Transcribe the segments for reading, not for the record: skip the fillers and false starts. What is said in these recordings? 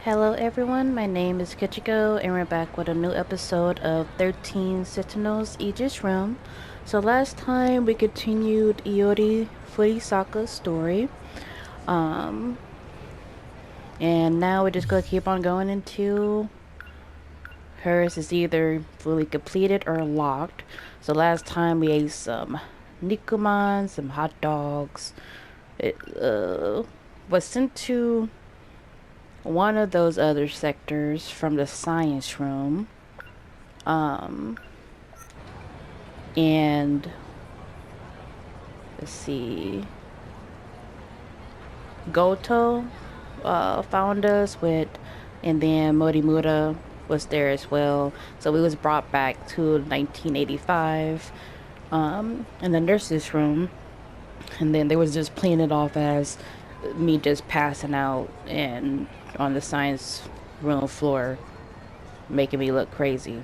Hello everyone, my name is Kichiko and we're back with a new episode of 13 Sentinels Aegis Room. So last time we continued Iori Fuyusaka's story. And now we're just gonna keep on going until hers is either fully completed or locked. So last time we ate some nikuman, some hot dogs. It was sent to one of those other sectors from the science room. And let's see. Goto found us with, and then Morimura was there as well. So we was brought back to 1985 in the nurse's room, and then they was just playing it off as me just passing out and on the science room floor, making me look crazy.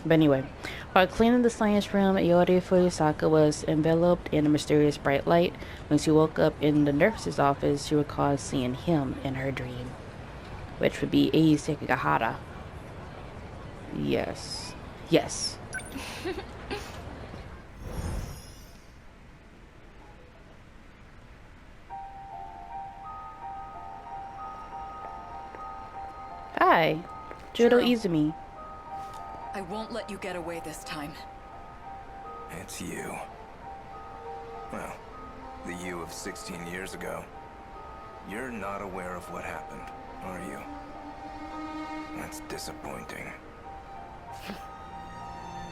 But anyway, while cleaning the science room, Iori Fuyusaka was enveloped in a mysterious bright light. When she woke up in the nurse's office, she recalled seeing him in her dream, which would be Ei Sekigahara. Yes. Yes. Hi, Judo Izumi. I won't let you get away this time. It's you. Well, the you of 16 years ago. You're not aware of what happened, are you? That's disappointing.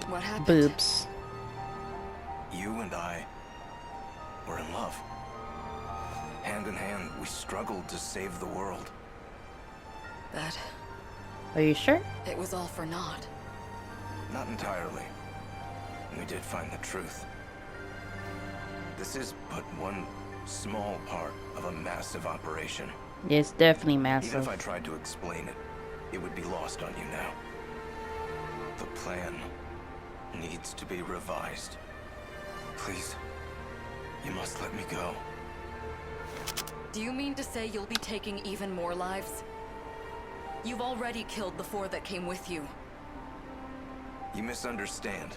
What happened? Boobs. You and I were in love. Hand in hand, we struggled to save the world. That... Are you sure? it was all for naught. Not entirely. We did find the truth. This is but one small part of a massive operation. It's definitely Even massive. if I tried to explain it, it would be lost on you now. The plan needs to be revised. Please, you must let me go. Do you mean to say you'll be taking even more lives? You've already killed the 4 that came with you. You misunderstand.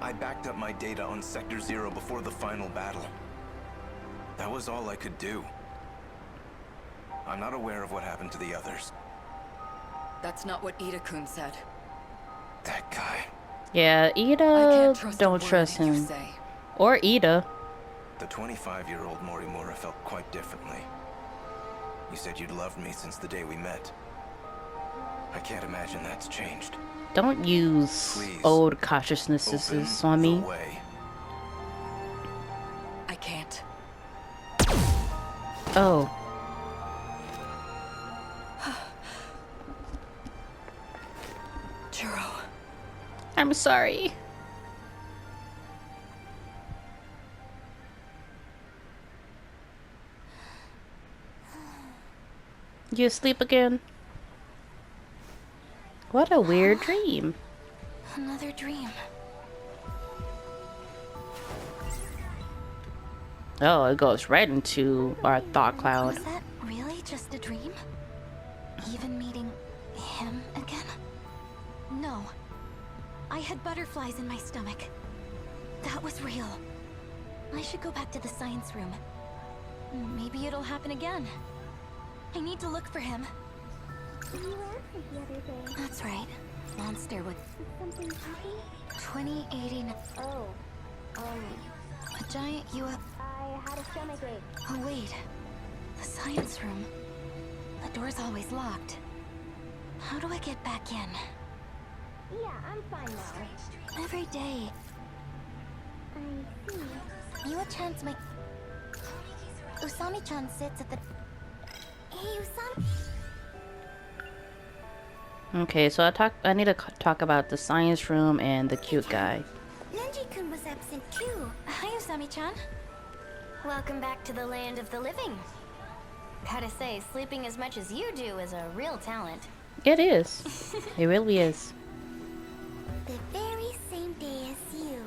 I backed up my data on Sector 0 before the final battle. That was all I could do. I'm not aware of what happened to the others. That's not what Ida-kun said. That guy. Yeah, I Ida, can't trust don't a word trust you him. say. Or Ida. The 25-year-old Morimura felt quite differently. You said you'd loved me since the day we met. I can't imagine that's changed. Don't use Please, old consciousnesses on me. the way. I can't. Oh. Jiro. I'm sorry. You asleep again? What a weird dream. Another dream. Oh, it goes right into our thought cloud. Was that really just a dream? Even meeting him again? No. I had butterflies in my stomach. That was real. I should go back to the science room. Maybe it'll happen again. I need to look for him. You asked the other day. That's right. Monster with Something happy? 2089. Oh, A giant UFO. I had a stomachache. Oh wait. The science room. The door's always locked. How do I get back in? Yeah, I'm fine now. Every day. I see. Miwa-chan's my... Usami-chan sits at the... Hey, Usami. Okay, so I need to talk about the science room and the cute guy. Nenji-kun was absent too. Hi, Usami-chan. Welcome back to the land of the living. Gotta say, sleeping as much as you do is a real talent. It is. It really is. The very same day as you.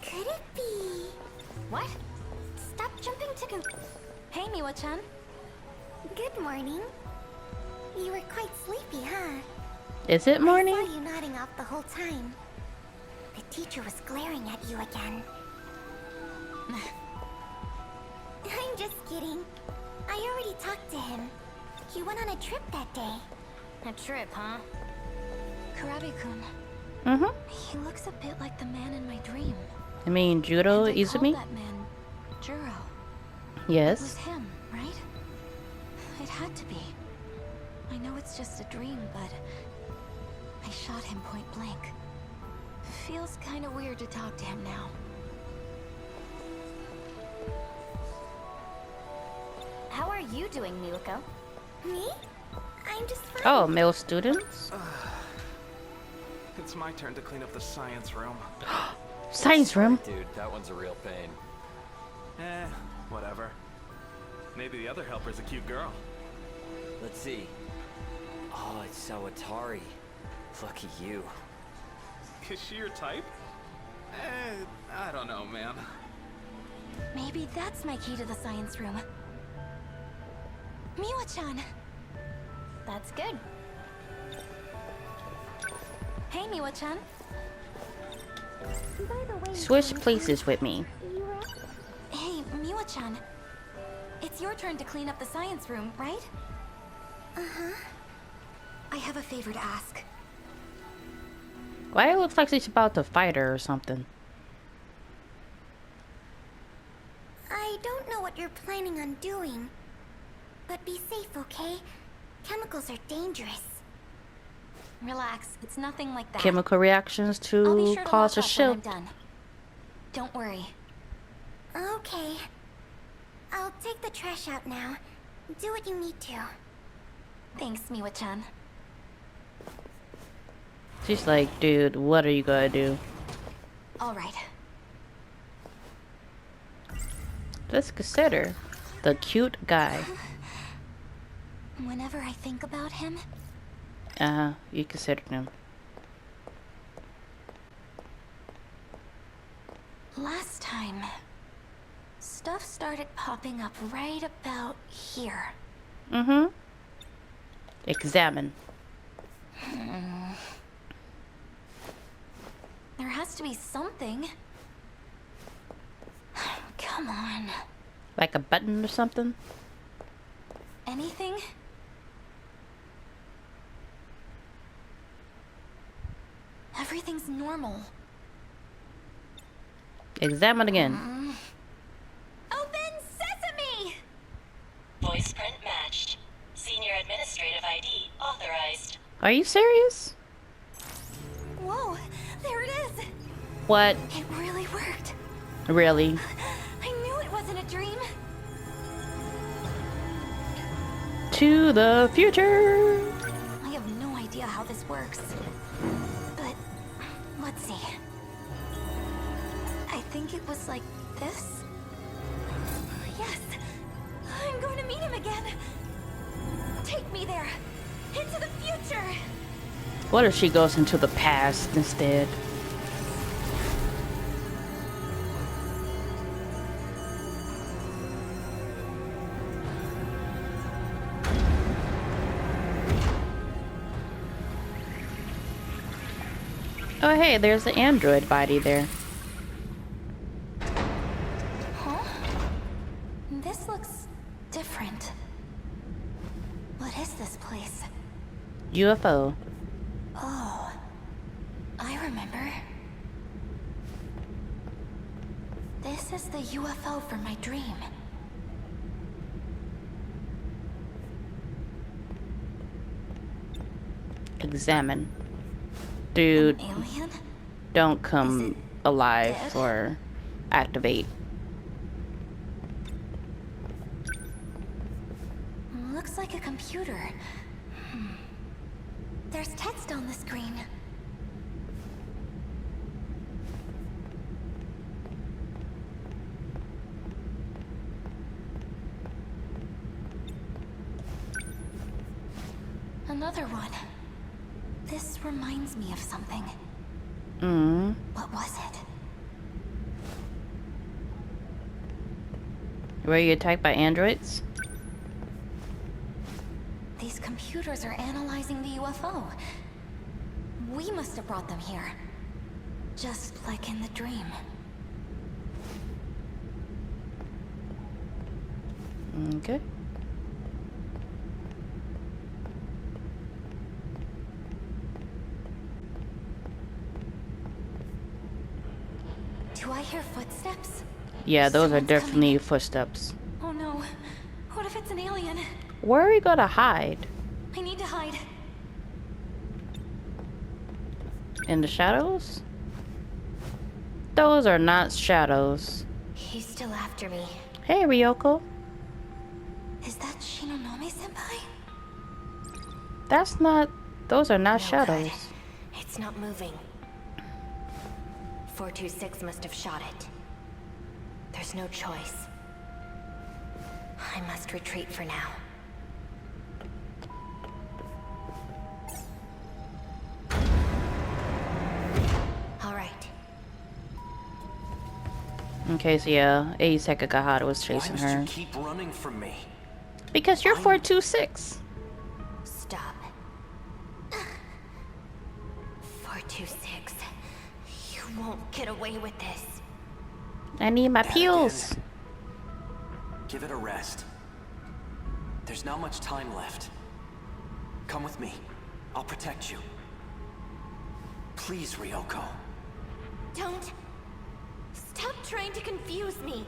Could it be? What? Stop jumping to Hey, Miwa-chan. Good morning. You were quite sleepy, huh? Is it I morning? saw you nodding off the whole time. The teacher was glaring at you again. I'm just kidding. I already talked to him. He went on a trip that day. A trip, huh? Karabi-kun, Mm-hmm. he looks a bit like the man in my dream. I mean, Judo And they called Izumi? that man Juro. It was Yes. him, right? It had to be. I know it's just a dream, but I shot him point blank. Feels kind of weird to talk to him now. How are you doing, Miwako? Me? I'm just fine. Oh, male students? It's my turn to clean up the science room. Science room? Dude, that one's a real pain. Whatever. Maybe the other helper's a cute girl. Let's see. Oh, it's Sawatari. Lucky you. Is she your type? I don't know, man. Maybe that's my key to the science room. Miwa-chan! That's good. Hey, Miwa-chan. By the way, Switch places with me. you were... Hey, Miwa-chan. It's your turn to clean up the science room, right? Uh-huh. I have a favor to ask. Why it looks like she's about to fight her or something? I don't know what you're planning on doing. But be safe, okay? Chemicals are dangerous. Relax, it's nothing like that. Chemical reactions I'll be to sure to cause a watch out when I'm shield. done. Don't worry. Okay. I'll take the trash out now. Do what you need to. Thanks, Miwa-chan. She's like, dude, what are you gonna do? All right. Let's consider the cute guy. Whenever I think about him, You considered him. last time, stuff started popping up right about here. Mm-hmm. Examine. There has to be something. Come on. Like a button or something? Anything? Everything's normal. Examine again. Open sesame! Voice print matched. Senior Administrative ID authorized. Are you serious? Whoa, there it is! What? It really worked. Really? I knew it wasn't a dream. To the future! I have no idea how this works. But, let's see. I think it was like this? Yes! I'm going to meet him again! Take me there! Into the future! What if she goes into the past instead? Oh hey, there's the android body there. Huh? This looks different. What is this place? UFO. Oh, I remember. This is the UFO from my dream. Examine. Dude, Alien? don't Is come it alive dead? or activate. Looks like a computer. There's text on the screen. Another one. This reminds me of something. What was it? Were you attacked by androids? These These computers are analyzing the UFO. We must have brought them here. Just like in the dream. Okay. Do I hear footsteps? Yeah, those are Someone's definitely coming. footsteps. Oh no. What if it's an alien? Where are we gonna hide? I need to hide. In the shadows? Those are not shadows. He's still after me. Hey, Ryoko. Is that Shinonome-senpai? That's not... Those are not No shadows. good. It's not moving. 426 must have shot it. There's no choice. I must retreat for now. All right. Okay, so yeah, Ei Sekigahara was Why chasing must her. you keep running from me? Because you're 426. Stop. 426. You won't get away with this. I need my That peels. again. Give it a rest. There's not much time left. Come with me. I'll protect you. Please, Ryoko. Don't. Stop trying to confuse me.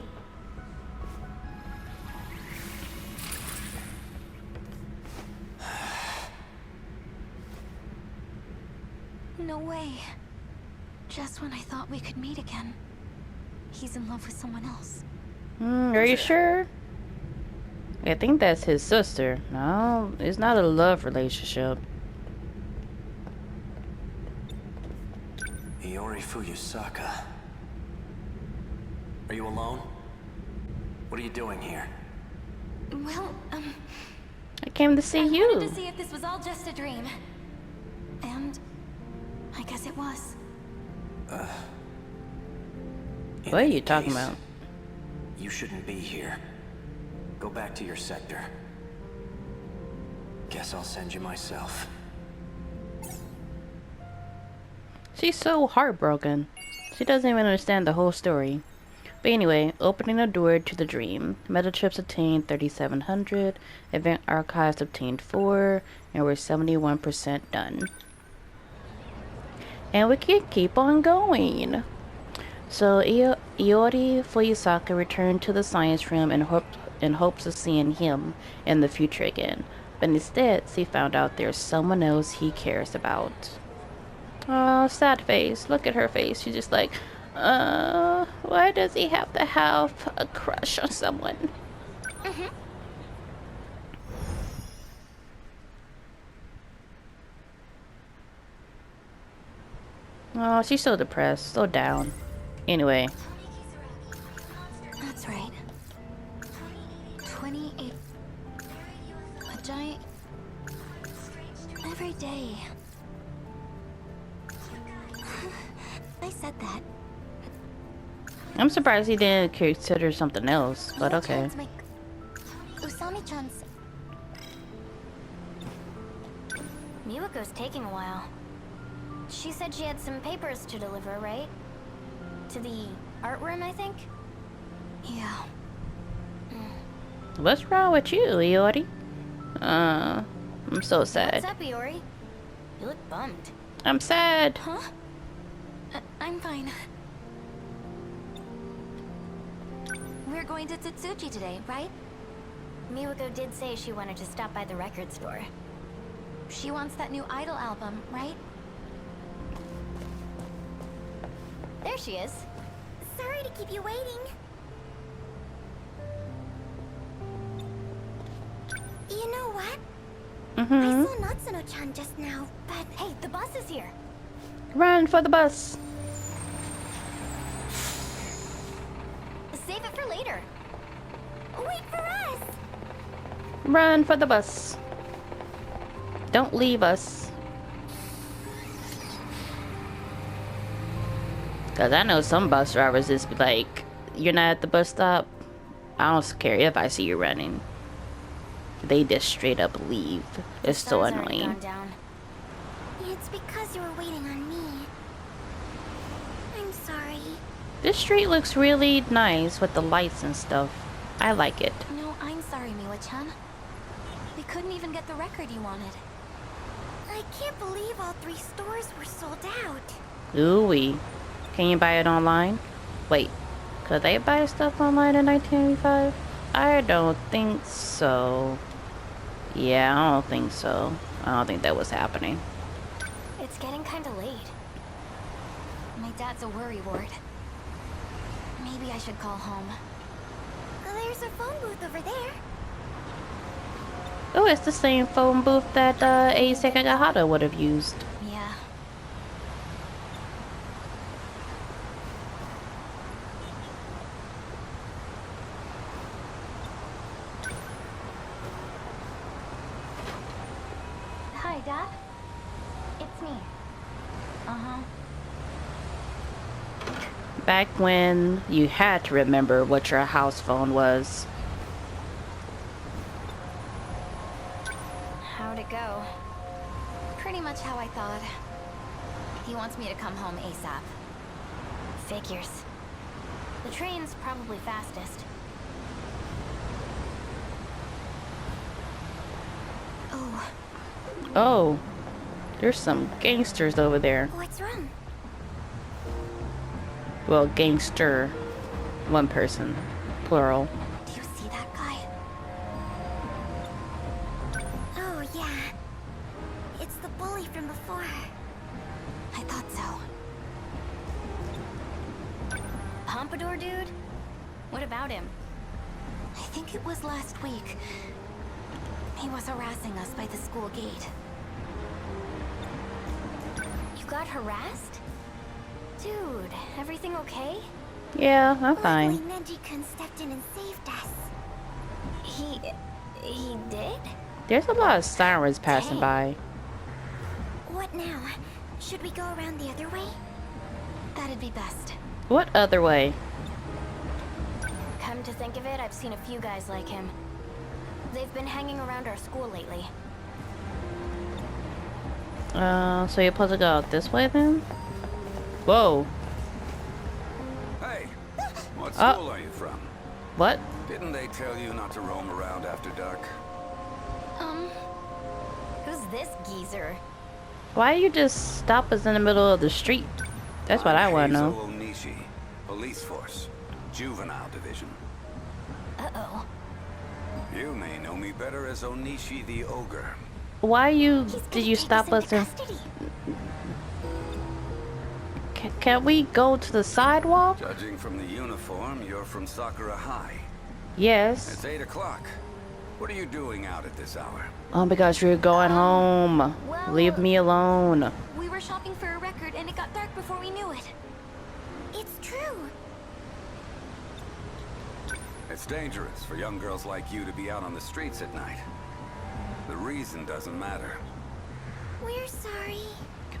No way. Just when I thought we could meet again. He's in love with someone else. Are you sure? I think that's his sister. No, it's not a love relationship. Iori Fuyusaka. Are you alone? What are you doing here? Well, I came to see I you. wanted to see if this was all just a dream. And I guess it was. In What are any you talking case, about? You shouldn't be here. Go back to your sector. Guess I'll send you myself. She's so heartbroken. She doesn't even understand the whole story. But anyway, opening the door to the dream. Meta chips obtained 3,700. Event archives obtained 4. And we're 71% done. And we can keep on going. So Iori Fuyusaka returned to the science room in hopes of seeing him in the future again. But instead, she found out there's someone else he cares about. Oh, sad face. Look at her face. She's just like, why does he have to have a crush on someone? Oh, she's so depressed, so down. Anyway, That's right. 28. A giant. Every day. I said that. I'm surprised he didn't consider something else, but okay. Usami-chan's. Miwako's taking a while. She said she had some papers to deliver, right? To the art room, I think? Yeah. What's wrong with you, Iori? I'm so What's sad. up, Iori? You look bummed. I'm sad. Huh? I'm fine. We're going to Tsutsuchi today, right? Miwako did say she wanted to stop by the record store. She wants that new Idol album, right? There she is. Sorry to keep you waiting. You know what? I saw Natsuno-chan just now, but Hey, the bus is here. Run for the bus. Save it for later. wait for us! Run for the bus. Don't leave us. Cause I know some bus drivers just be like, you're not at the bus stop. I don't care if I see you running. they just straight up leave. It's so Sun's already annoying. gone down. It's because you were waiting on me. I'm sorry. This street looks really nice with the lights and stuff. I like it. No, I'm sorry, Miwa-chan. We couldn't even get the record you wanted. I can't believe all 3 stores were sold out. Ooh-wee. Can you buy it online? Wait, could they buy stuff online in 1985? I don't think so. Yeah, I don't think so. I don't think that was happening. It's getting kind of late. My dad's a worry ward. Maybe I should call home. There's a phone booth over there. Oh, it's the same phone booth that Ei Sekigahara would have used. Yeah. Hi, Dad. It's me. Uh-huh. Back when you had to remember what your house phone was. How'd it go? Pretty much how I thought. He wants me to come home ASAP. Figures. The train's probably fastest. Oh, Oh, there's some gangsters over there. What's wrong? Well, gangster. One person. Plural. Do you see that guy? Oh, yeah. It's the bully from before. I thought so. Pompadour dude? What about him? I think it was last week. He was harassing us by the school gate. You got harassed? Dude, everything okay? Yeah, I'm Luckily, fine. Neji-kun stepped in and saved us. He did? There's a lot of sirens passing by. What now? Should we go around the other way? That'd be best. What other way? Come to think of it, I've seen a few guys like him. They've been hanging around our school lately. So you're supposed to go out this way then? Whoa. Hey, what school are you from? What? Didn't they tell you not to roam around after dark? Who's this geezer? Why you just stop us in the middle of the street? That's what I want to know. Heizo Onishi, police force, juvenile division. Uh-oh. You may know me better as Onishi the Ogre. Why you He's did gonna you take stop us us into in? custody. Can we go to the sidewalk? Judging from the uniform, you're from Sakura High. Yes. It's 8 o'clock. What are you doing out at this hour? Oh my gosh, we're going home. well- Leave me alone. We were shopping for a record and it got dark before we knew it. It's true. It's dangerous for young girls like you to be out on the streets at night. The reason doesn't matter. We're sorry.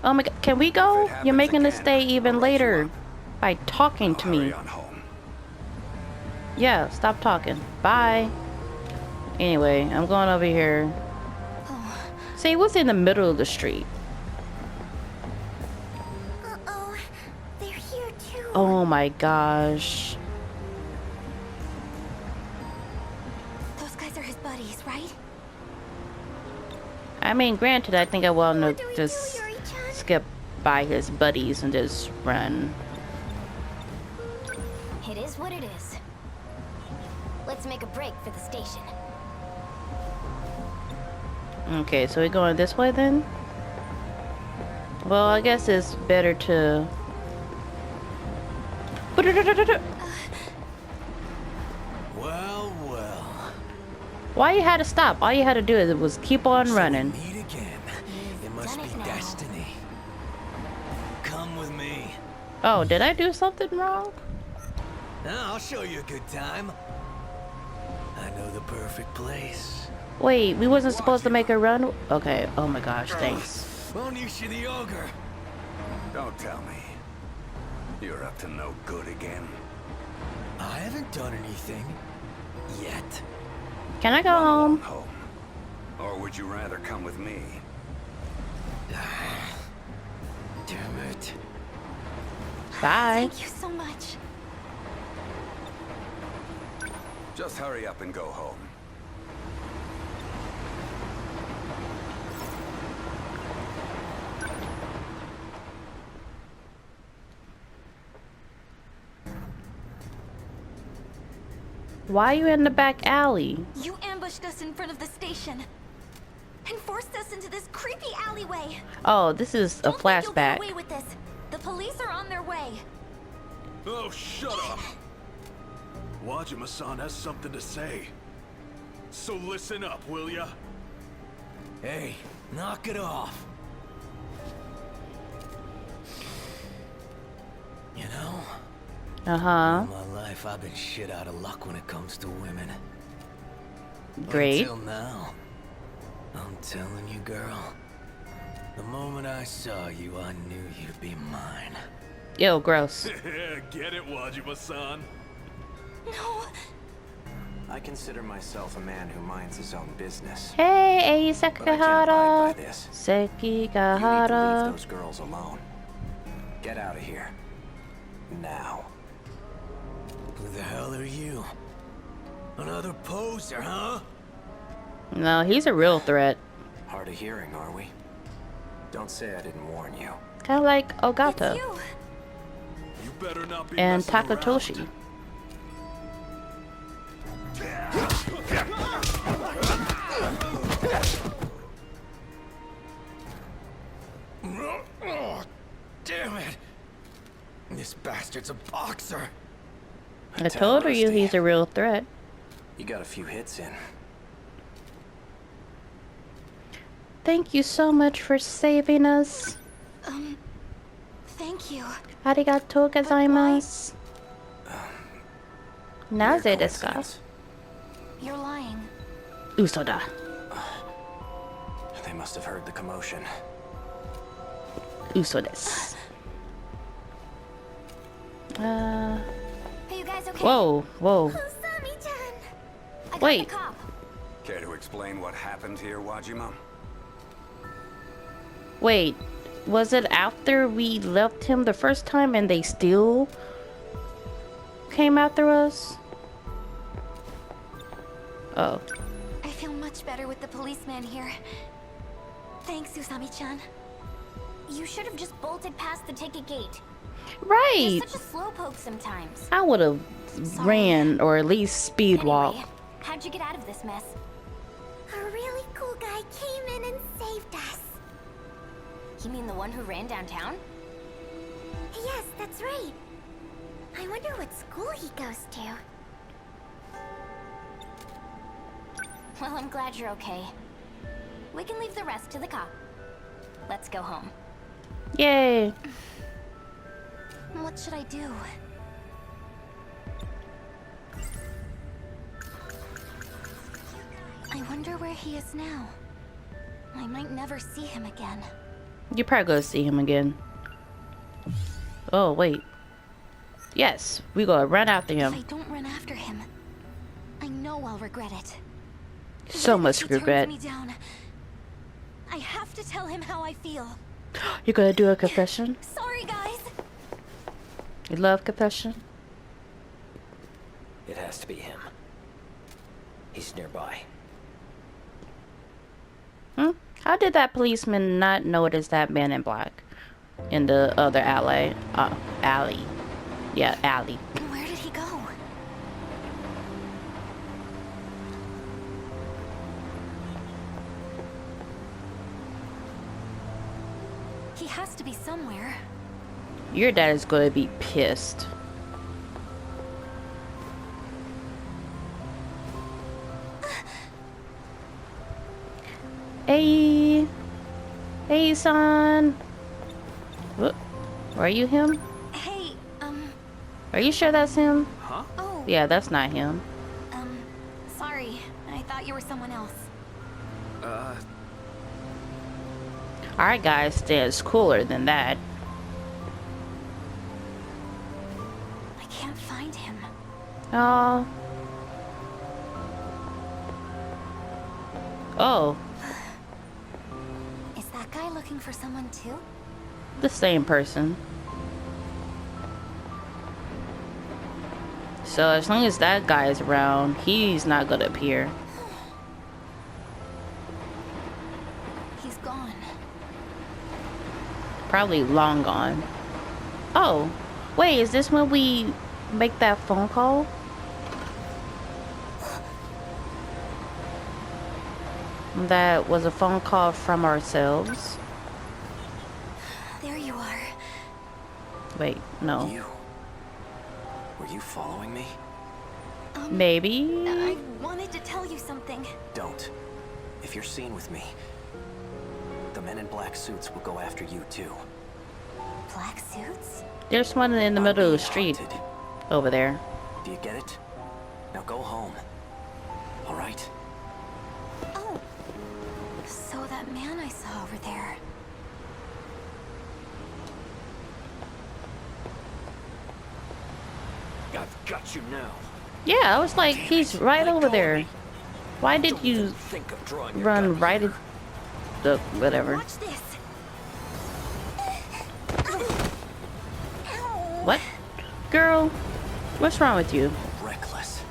Oh my god, can we If go? it happens You're making us again, stay even I'll let you later up. by talking to Hurry me. on home. Yeah, stop talking. Bye. Anyway, I'm going over here. Oh, See, what's in the middle of the street? Uh-oh. They're here too. Oh my gosh. those guys are his buddies, right? I mean, granted, I think I want What to do we just do, Iori-chan? skip by his buddies and just run. It is what it is. Let's make a break for the station. Okay, so we're going this way then? Well, I guess it's better to... Well, well. Why you had to stop? All you had to do is was keep on running. Meet again. It must done be it now. destiny. Come with me. Oh, did I do something wrong? I'll show you a good time. I know the perfect place. Wait, we wasn't supposed to make a run? Okay, oh my gosh, thanks. Onishi the Ogre. Don't tell me. You're up to no good again. I haven't done anything. Yet. Can I go Run along home? home. Or would you rather come with me? Damn it. Bye. Thank you so much. Just hurry up and go home. Why are you in the back alley? You ambushed us in front of the station and forced us into this creepy alleyway. Oh, this is a Don't think you'll get flashback. away with this. The police are on their way. Oh, shut up! Wajima-san has something to say. So listen up, will ya? Hey, knock it off. You know, Uh-huh. all my life I've been shit out of luck when it comes to women. Great. Until now. I'm telling you, girl. The moment I saw you, I knew you'd be mine. Ew, gross. Get it, Wajima-san? No. I consider myself a man who minds his own business. Hey, Ei But I can't abide by Sekihara. this. You need to leave Sekihara. those girls alone. Get out of here. Now. Who the hell are you? Another poser, huh? No, he's a real threat. Hard of hearing, are we? Don't say I didn't warn you. Kind of like Ogata You. You better not be and messing around. Takatoshi. Oh, damn it! This bastard's a boxer. I told you he's a real threat. You got a few hits in. Thank you so much for saving us. Thank you. Arigatou gozaimasu. Naze Mere desu ka? coincidence. You're lying. Uso da. They must have heard the commotion. Uso desu. Are you guys okay? Whoa, whoa. Usami-chan! I got Wait. the cop. Care to explain what happened here, Wajima? Wait, was it after we left him the first time and they still came after us? Oh. I feel much better with the policeman here. Thanks, Usami-chan. You should have just bolted past the ticket gate. Right! You're such a slowpoke sometimes. I would have ran or at least speed walk. Anyway, how'd you get out of this mess? A really cool guy came in and saved us. You mean the one who ran downtown? Yes, that's right. I wonder what school he goes to. Well, I'm glad you're okay. We can leave the rest to the cop. Let's go home. Yay! What should I do? I wonder where he is now. I might never see him again. You probably gonna see him again. Oh, wait. Yes, we gonna run after If I him. don't run after him, I know I'll regret it. So Even if much he turns regret. me down, I have to tell him how I feel. You gonna do a confession? Sorry, guys. You love confession? It has to be him. He's nearby. Hmm? How did that policeman not notice that man in black in the other alley? Alley. Yeah, alley. Where did he go? He has to be somewhere. Your dad is gonna be pissed. Hey, hey, son. What? Are you him? Hey, Are you sure that's him? Huh? oh, Yeah, that's not him. sorry. I thought you were someone else. Our guy stands cooler than that. I can't find him. Oh. Oh. that guy looking for someone too? The same person. So as long as that guy is around, he's not gonna appear. He's gone. Probably long gone. Oh, wait, is this when we make that phone call? That was a phone call from ourselves. There you are. Wait, no. You? Were you following me? Maybe? I wanted to tell you something. Don't. If you're seen with me, the men in black suits will go after you too. Black suits? There's one in the middle of the street. Haunted. Over there. Do you get it? Now go home. All right? Oh. So that man I saw over there. I've got you now. Yeah, I was like, he's right over there. Why did you Think of drawing your run gun right here. at the whatever? Watch this. What? Girl, what's wrong with you? Reckless.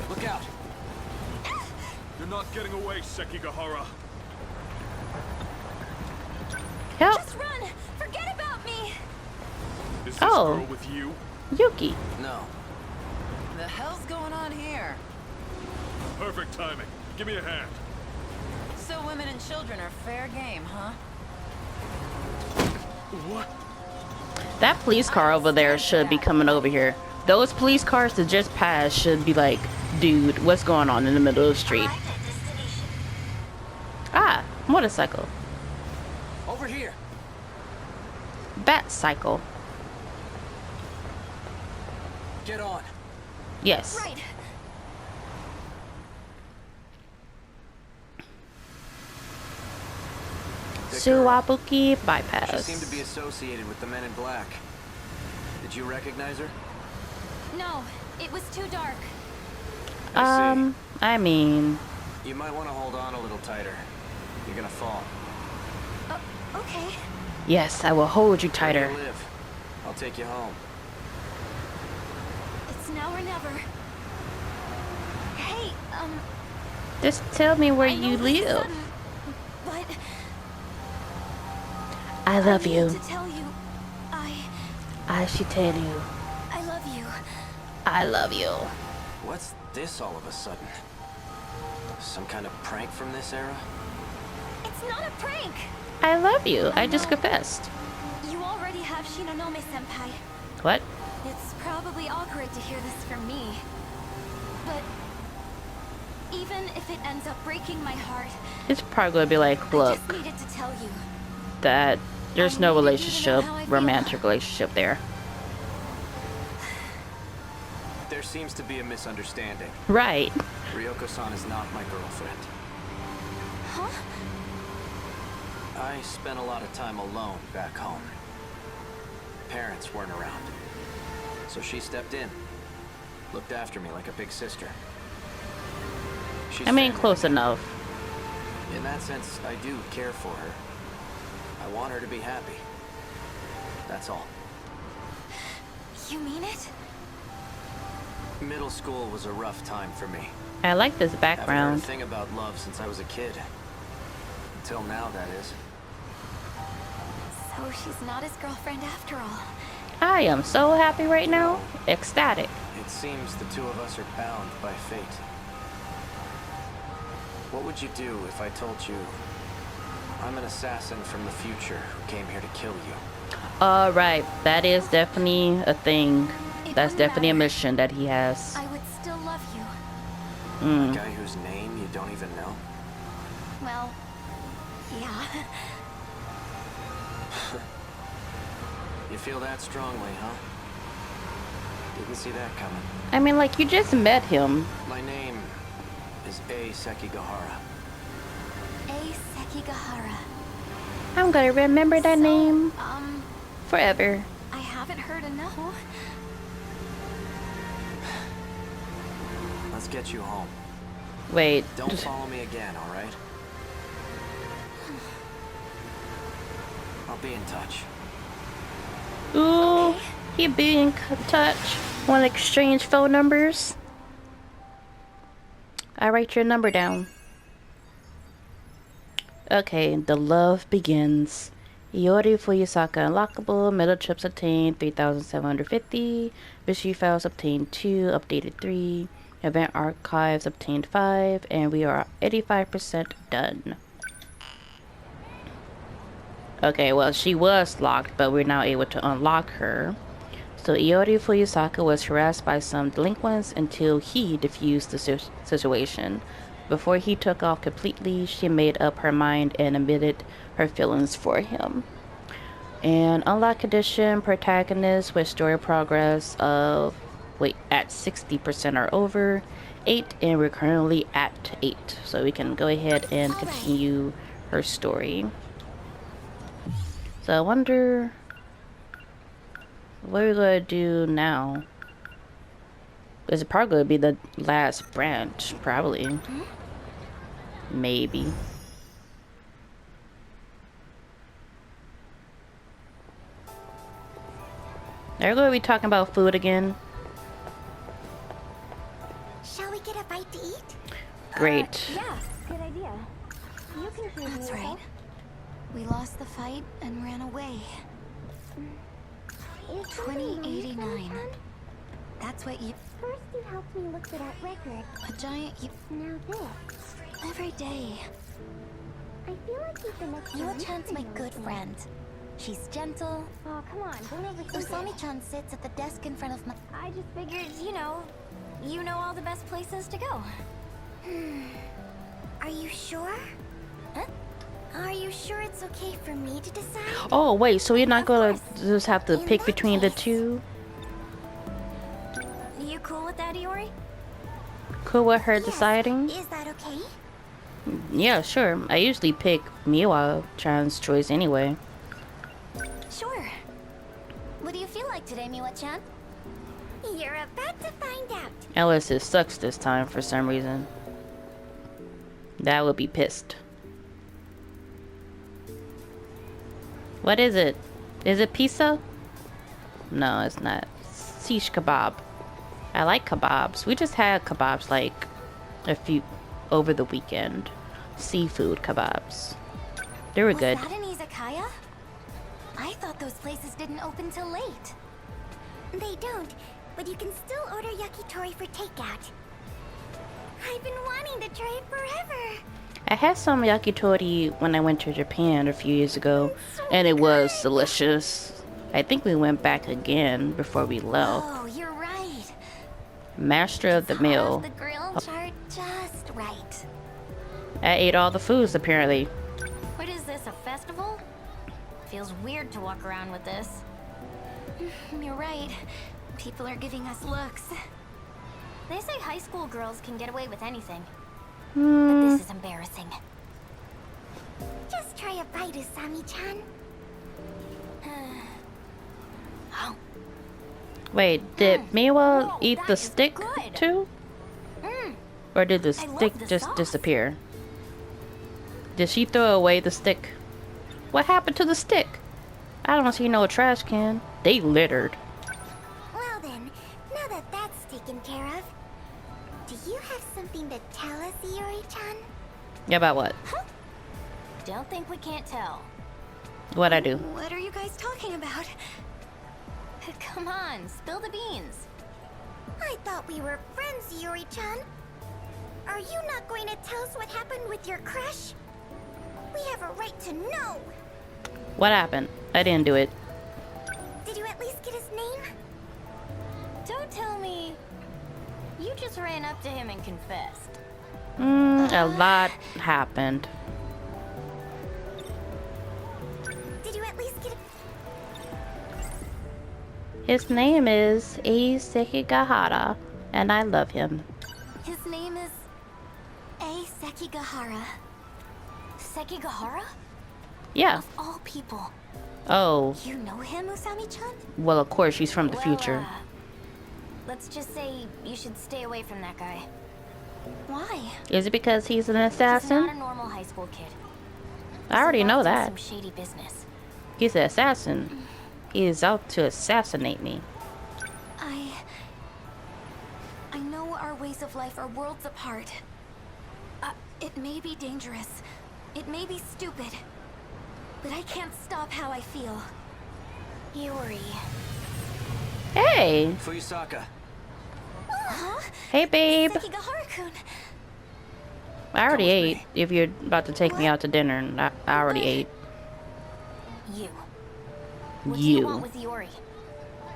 Look out. You're not getting away, Sekigahara. Help! Just run. Forget about me. Is this Oh. girl with you? Yuki. No. The hell's going on here? Perfect timing. Give me a hand. So women and children are fair game, huh? What? That police car over there should be coming over here. Those police cars that just passed should be like, dude, what's going on in the middle of the street? Ah, motorcycle. Over here. Bat cycle. Get on. Yes. Right. Suwabuki She bypass. seemed to be associated with the men in black. Did you recognize her? No, it was too dark. I mean, You might want to hold on a little tighter. You're gonna fall. Okay. yes, I will hold you Where tighter. do you live? I'll take you home. It's now or never. Hey, Just tell me where I know you this is live. sudden, but I love I you. need to tell you, I should tell you. I love you. I love you. What's this all of a sudden? Some kind of prank from this era? It's not a prank. I love you. I just know. confessed. You already have Shinonome-senpai. What? It's probably awkward to hear this from me, but even if it ends up breaking my heart, It's probably gonna be like, I look, just needed to tell you. that there's I no needed you to know relationship, how I feel. romantic relationship there. There seems to be a misunderstanding. Right. Ryoko-san is not my girlfriend. Huh? I spent a lot of time alone back home. Parents weren't around. So she stepped in. Looked after me like a big sister. She's I mean, family close to me. enough. In that sense, I do care for her. I want her to be happy. That's all. You mean it? Middle school was a rough time for me. I like this Haven't heard a background. thing about love since I was a kid. Until now, that is. So she's not his girlfriend after all. I am so happy right now. Ecstatic. It seems the two of us are bound by fate. What would you do if I told you I'm an assassin from the future who came here to kill you? Alright, that is definitely a thing. It That's wouldn't definitely a matter. mission that he has. I would still love you. A Mm. guy whose name you don't even know? Well, yeah. You feel that strongly, huh? Didn't see that coming. I mean, like, you just met him. My name is Ei Sekigahara. Ei Sekigahara. I'm gonna remember that So, name forever. I haven't heard a no. Let's get you home. Wait. Don't follow me again, all right? be in touch. Ooh, he be in touch. Want to exchange phone numbers? I write your number down. Okay, the love begins. Iori Fuyusaka unlockable. Metal chips obtained 3,750. Mystery files obtained 2. Updated 3. Event archives obtained 5. And we are 85% done. Okay, well, she was locked, but we're now able to unlock her. So Iori Fuyusaka was harassed by some delinquents until he defused the situation. Before he took off completely, she made up her mind and admitted her feelings for him. And unlock condition, protagonist with story progress of, at 60% or over, 8, and we're currently at 8. So we can go ahead and continue her story. So I wonder what we're gonna do now. Is it probably gonna be the last branch? Probably. Maybe. They're gonna be talking about food again. Shall we get a bite to eat? Great. Yeah, good idea. You can choose. That's right. We lost the fight and ran away. 2089. That's what you... First you helped me look for that record. A giant you... Now this. Every day. I feel like you've been Yuo-chan's my good friend. She's gentle. Oh, come on, don't overthink it. Usami-chan sits at the desk in front of my... I just figured, you know all the best places to go. Are you sure? Huh? Are you sure it's okay for me to decide? Oh, wait, so you're not gonna just have to In pick that between the case. two? You cool with that, Iori? Cool with her Yes. deciding? Is that okay? Yeah, sure. I usually pick Miwa-chan's choice anyway. Sure. What do you feel like today, Miwa-chan? You're about to find out. Unless it sucks this time for some reason. That would be pissed. What is it? Is it pizza? No, it's not. Shish kebab. I like kebabs. We just had kebabs like a few over the weekend. Seafood kebabs. They were good. Was that an izakaya? I thought those places didn't open till late. They don't, but you can still order yakitori for takeout. I've been wanting to try it forever. I had some yakitori when I went to Japan a few years ago, and it was delicious. I think we went back again before we left. Oh, you're right. Master of the meal. The grills are just right. I ate all the foods apparently. What is this, a festival? Feels weird to walk around with this. You're right. People are giving us looks. They say high school girls can get away with anything. But this is embarrassing. Just try a bite, Usami-chan. Oh, Wait, did Miwa Whoa, eat that the is stick good. too? Or did the I love stick the just sauce. disappear? Did she throw away the stick? What happened to the stick? I don't see no trash can. They littered. Well then, now that that's taken care of, do you have something to tell us, Iori-chan? Yeah, about what? Don't think we can't tell. What'd I do? what are you guys talking about? Come on, spill the beans. I thought we were friends, Iori-chan. Are you not going to tell us what happened with your crush? We have a right to know. What happened? I didn't do it. Did you at least get his name? Don't tell me you just ran up to him and confessed. A lot happened. Did you at least get His name is Ei Sekigahara, and I love him. His name is Ei Sekigahara. Sekigahara? Yeah. Of all people. Oh, You know him, Usami-chan? well, of course, she's from the Well, future. Let's just say you should stay away from that guy. Why? Is it because he's an He's not assassin? a normal high school kid. I already know He's involved that. in some shady business. He's an assassin. He is out to assassinate me. I know our ways of life are worlds apart. It may be dangerous. It may be stupid. But I can't stop how I feel. Iori. Hey! Fuyusaka. Huh? Hey, babe! Sekigahara-kun. I already Come with ate. me. If you're about to take me out to dinner, and I already ate. You. What do you want You. with Iori?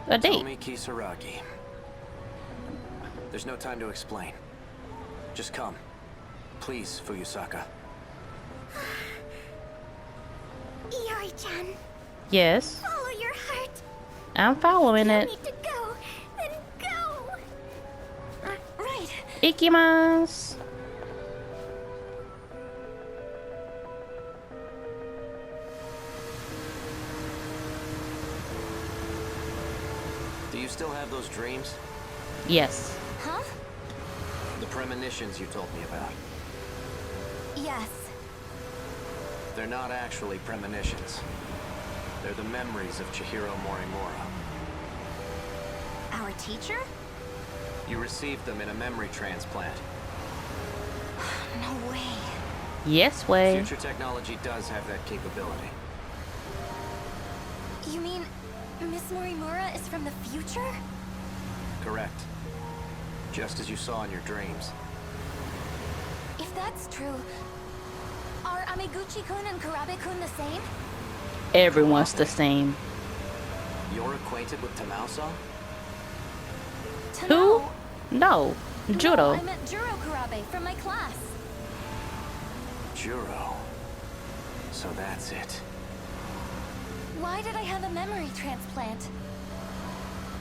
A date. Tomi Kisaragi. There's no time to explain. Just come. Please, Fuyusaka. Iori-chan, Yes. follow your heart. I'm following You it. need to go. Then go. Right. Ikimasu. Do you still have those dreams? Yes. Huh? The premonitions you told me about. Yes. They're not actually premonitions. They're the memories of Chihiro Morimura. Our teacher? You received them in a memory transplant. No way. Yes, way. Future technology does have that capability. You mean Miss Morimura is from the future? Correct. Just as you saw in your dreams. If that's true, are Amiguchi-kun and Karabe-kun the same? Everyone's the same. You're acquainted with Tamao-san? Who? Tanao? No. Judo. No, I meant Juro Karabe from my class. Juro. So that's it. Why did I have a memory transplant?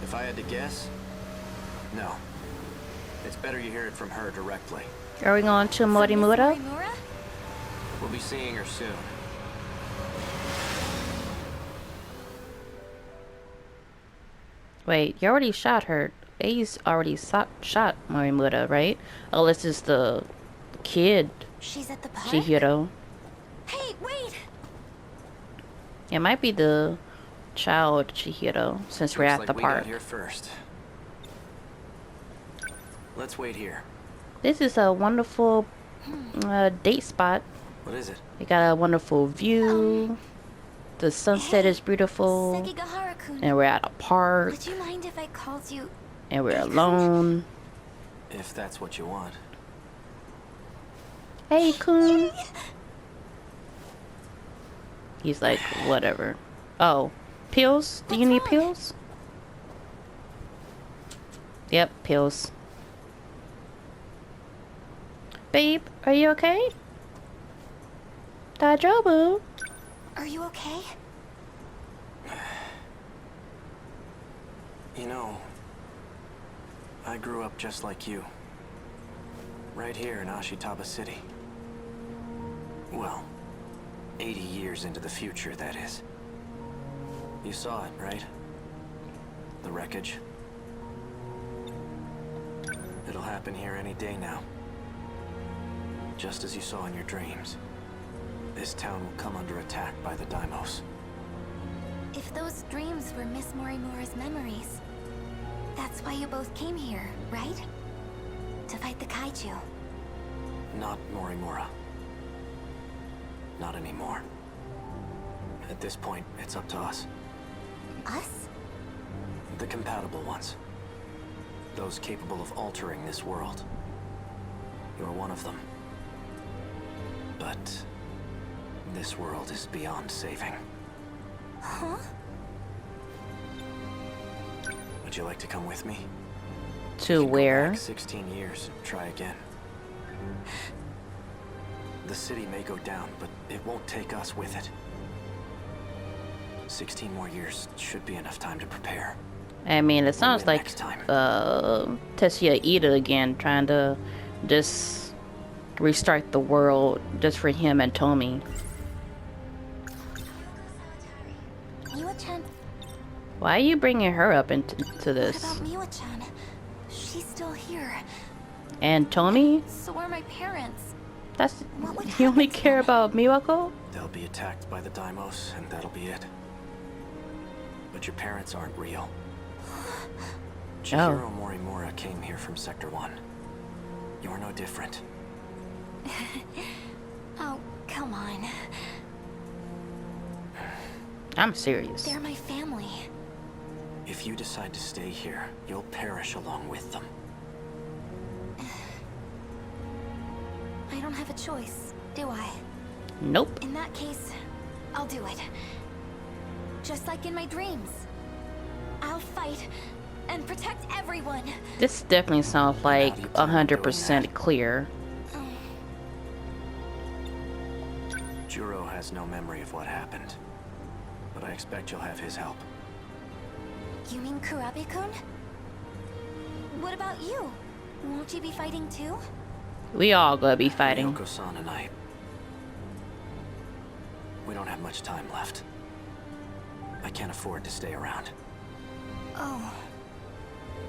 If I had to guess, no. It's better you hear it from her directly. Are we going to From Miss Morimura? Morimura? We'll be seeing her soon. Wait, you already shot her. Ei's already shot Morimura, right? Oh, this is the kid, She's at the park? Chihiro. Hey, wait! It might be the child Chihiro, since we're Looks at like the we park. got here first. Let's wait here. This is a wonderful date spot. What is it? We got a wonderful view. The sunset is beautiful. Sekigahara-kun. And we're at a park. Would you mind if I called you... And we're Ei-kun? alone. If that's what you want. Hey, Kun. He's like, whatever. Oh, pills? Do you need pills? Yep, pills. Babe, are you okay? Dajobu? Are you okay? You know, I grew up just like you. Right here in Ashitaba City. Well, 80 years into the future, that is. You saw it, right? The wreckage. It'll happen here any day now. Just as you saw in your dreams. This town will come under attack by the Daimos. If those dreams were Miss Morimura's memories, that's why you both came here, right? To fight the kaiju. Not Morimura. Not anymore. At this point, it's up to us. Us? The compatible ones. Those capable of altering this world. You're one of them. But this world is beyond saving. Huh? Would you like to come with me? To We can go where? back 16 years and try again. The city may go down, but it won't take us with it. 16 more years should be enough time to prepare. I mean, it sounds win like next time. Tetsuya Ida again, trying to just restart the world just for him and Tomi. Miwa-chan. Why are you bringing her up into What this? about Miwa-chan? She's still here. And Tomi? So are my parents. That's What would you only happen to care them? about Miwako? They'll be attacked by the Daimos, and that'll be it. But your parents aren't real. Oh. Chihiro Morimura came here from Sector 1. You're no different. Oh, come on. I'm serious. They're my family. If you decide to stay here, you'll perish along with them. I don't have a choice, do I? Nope. In that case, I'll do it. Just like in my dreams. I'll fight and protect everyone. This definitely sounds like 100% clear. Juro has no memory of what happened, but I expect you'll have his help. You mean Kurabe-kun? What about you? Won't you be fighting too? We all gonna be fighting. Ryoko-san and I... We don't have much time left. I can't afford to stay around. Oh.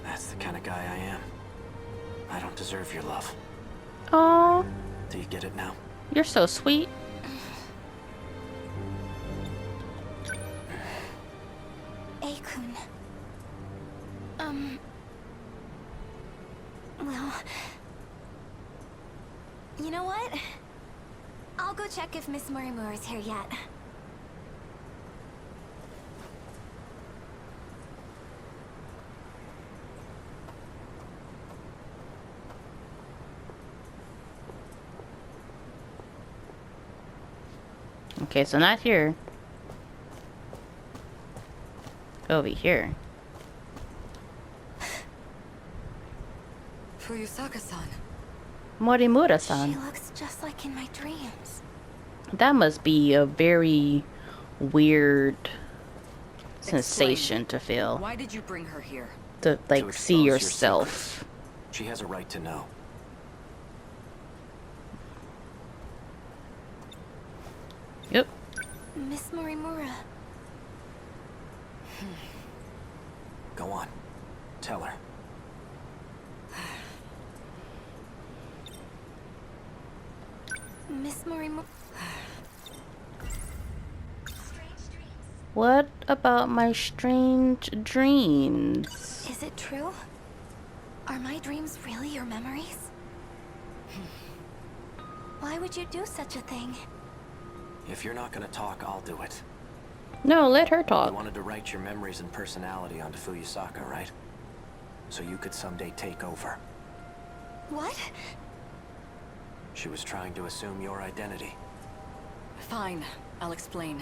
That's the kind of guy I am. I don't deserve your love. Oh, Do you get it now? you're so sweet. Ei-kun. Well... You know what? I'll go check if Miss Morimura's here yet. Okay, so not here. Over here. Fuyusaka-san. Morimura-san. She looks just like in my dreams. That must be a very weird sensation to feel. Why did you bring her here? To, like, To see expose your yourself. secrets. She has a right to know. Yep. Miss Morimura. Go on. Tell her. Miss Morimura. What about my strange dreams? Is it true? Are my dreams really your memories? Why would you do such a thing? If you're not gonna talk, I'll do it. No, let her You talk. wanted to write your memories and personality onto Fuyusaka, right? So you could someday take over. What? She was trying to assume your identity. Fine, I'll explain.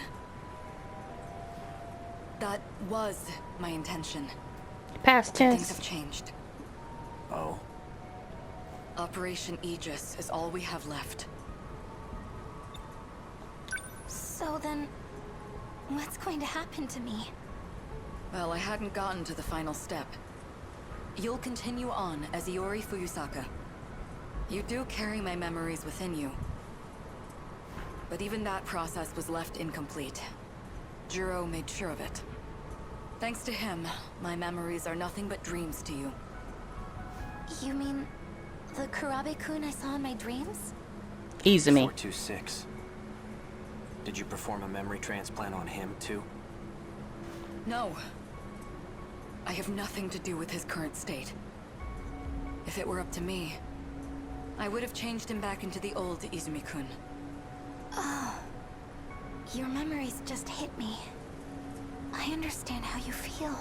That was my intention. Past Things tense. have changed. Oh? Operation Aegis is all we have left. So then, what's going to happen to me? Well, I hadn't gotten to the final step. You'll continue on as Iori Fuyusaka. You do carry my memories within you. But even that process was left incomplete. Juro made sure of it. Thanks to him, my memories are nothing but dreams to you. You mean the Kurabe-kun I saw in my dreams? Izumi. 426. Did you perform a memory transplant on him, too? No. I have nothing to do with his current state. If it were up to me, I would have changed him back into the old Izumi-kun. Oh. Your memories just hit me. I understand how you feel.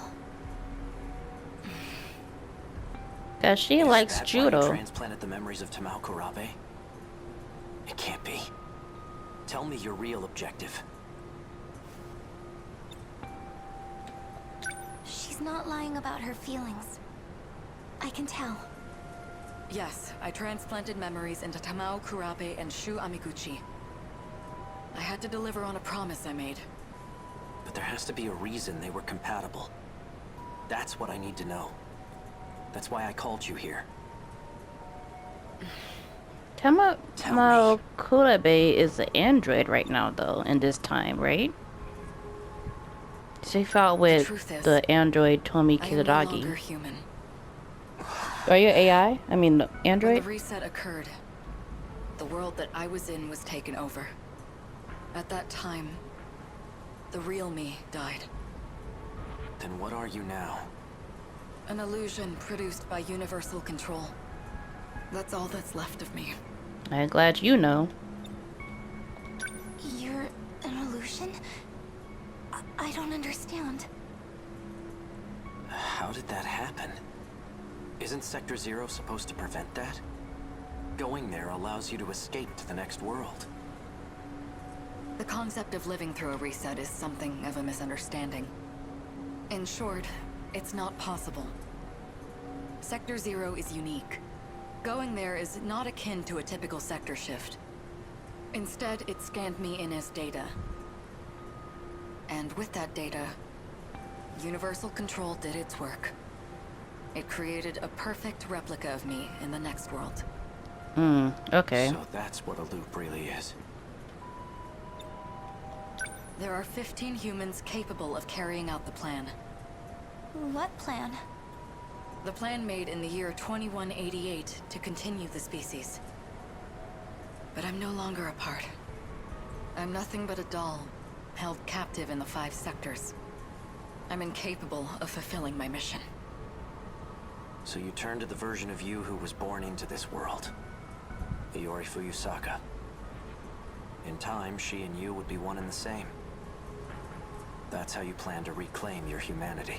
Cause she likes Is that why you judo. transplanted the memories of Tamao Kurabe? It can't be. Tell me your real objective. She's not lying about her feelings. I can tell. Yes, I transplanted memories into Tamao Kurabe and Shu Amiguchi. I had to deliver on a promise I made. But there has to be a reason they were compatible. That's what I need to know. That's why I called you here. Tamao Kurabe is an android right now, though, in this time, right? She fought with the android Tomi I am no longer Kizaragi. human. Are you AI? I mean, When android? the reset occurred, the world that I was in was taken over. At that time, the real me died. Then what are you now? An illusion produced by universal control. That's all that's left of me. I'm glad you know. You're an illusion? I don't understand. How did that happen? Isn't Sector Zero supposed to prevent that? Going there allows you to escape to the next world. The concept of living through a reset is something of a misunderstanding. In short, it's not possible. Sector Zero is unique. Going there is not akin to a typical sector shift. Instead, it scanned me in as data. And with that data, Universal Control did its work. It created a perfect replica of me in the next world. Okay. So that's what a loop really is. There are 15 humans capable of carrying out the plan. What plan? The plan made in the year 2188 to continue the species. But I'm no longer a part. I'm nothing but a doll, held captive in the 5 sectors. I'm incapable of fulfilling my mission. So you turn to the version of you who was born into this world. Iori Fuyusaka. In time, she and you would be one and the same. That's how you plan to reclaim your humanity.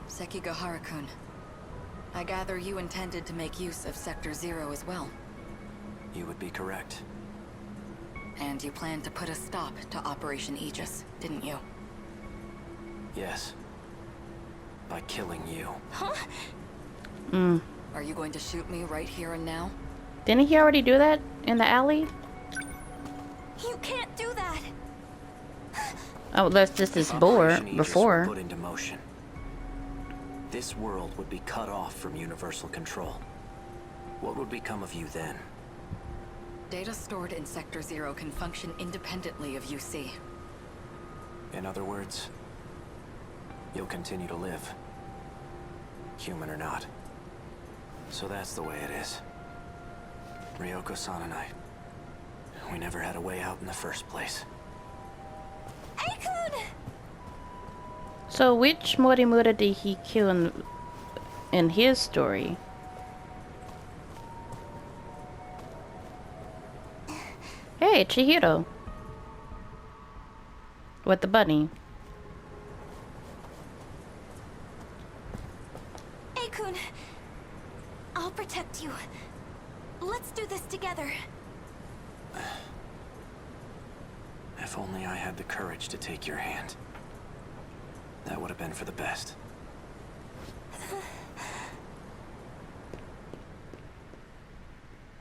Sekigahara-kun, I gather you intended to make use of Sector Zero as well. You would be correct. And you planned to put a stop to Operation Aegis, didn't you? Yes. By killing you. Huh? Are you going to shoot me right here and now? Didn't he already do that in the alley? You can't do that! Oh, that's just this Operation Aegis before. were put into motion. This world would be cut off from universal control. What would become of you then? Data stored in Sector Zero can function independently of UC. In other words, you'll continue to live. Human or not. So that's the way it is. Ryoko-san and I, we never had a way out in the first place. Ei-kun! So which Morimura did he kill in his story? Hey, Chihiro. With the bunny. Ei-kun! I'll protect you. Let's do this together. If only I had the courage to take your hand. That would have been for the best.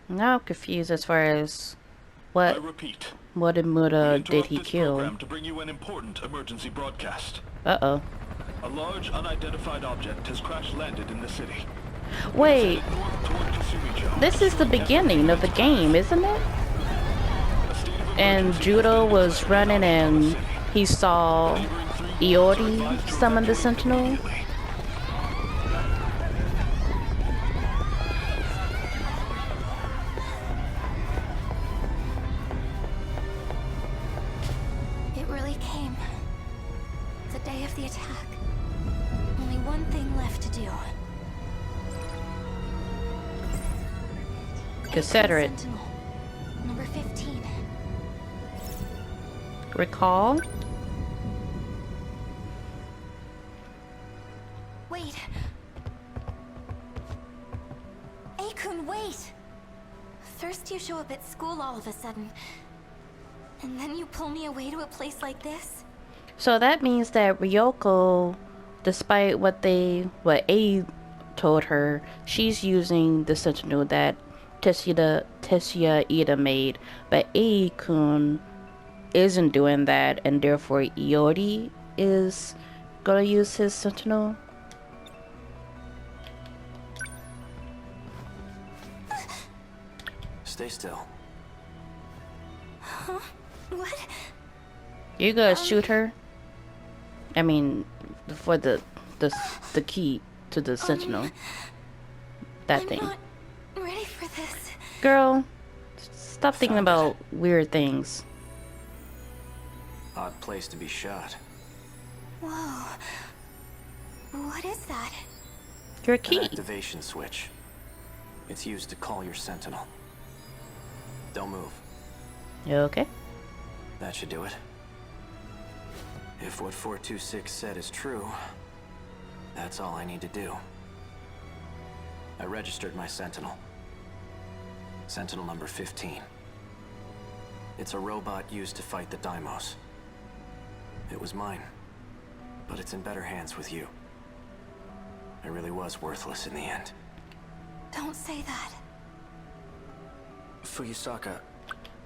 Now I'm confused as far as I what repeat. Morimura We did he interrupt this kill. program to bring you an important emergency broadcast. Uh-oh. A large unidentified object has crash-landed in the city. Wait, Headed north toward Kasumicho. this is the beginning of the game, isn't it? A state of And emergency Judo has been was declared running across the and city. he saw Neighboring 3 wards are Iori advised to summon the evacuate Sentinel. immediately. It really came. The day of the attack. Only one thing left to do. Consider it. Sentinel. Number 15. Recall? Wait. Ei-kun, wait! First you show up at school all of a sudden. And then you pull me away to a place like this? So that means that Ryoko, despite what Ei told her, she's using the Sentinel that Tetsuya Ida made, but Ei-kun isn't doing that, and therefore Iori is gonna use his Sentinel. Stay still. Huh? What? You gonna shoot her? I mean, for the key to the Sentinel. That I'm thing. not ready for this. Girl, stop thinking about weird things. Odd place to be shot. Whoa. What is that? Your An key. activation switch. It's used to call your Sentinel. Don't move. You okay? That should do it. If what 426 said is true, that's all I need to do. I registered my Sentinel. Sentinel number 15. It's a robot used to fight the Daimos. It was mine, but it's in better hands with you. I really was worthless in the end. Don't say that. Fuyusaka,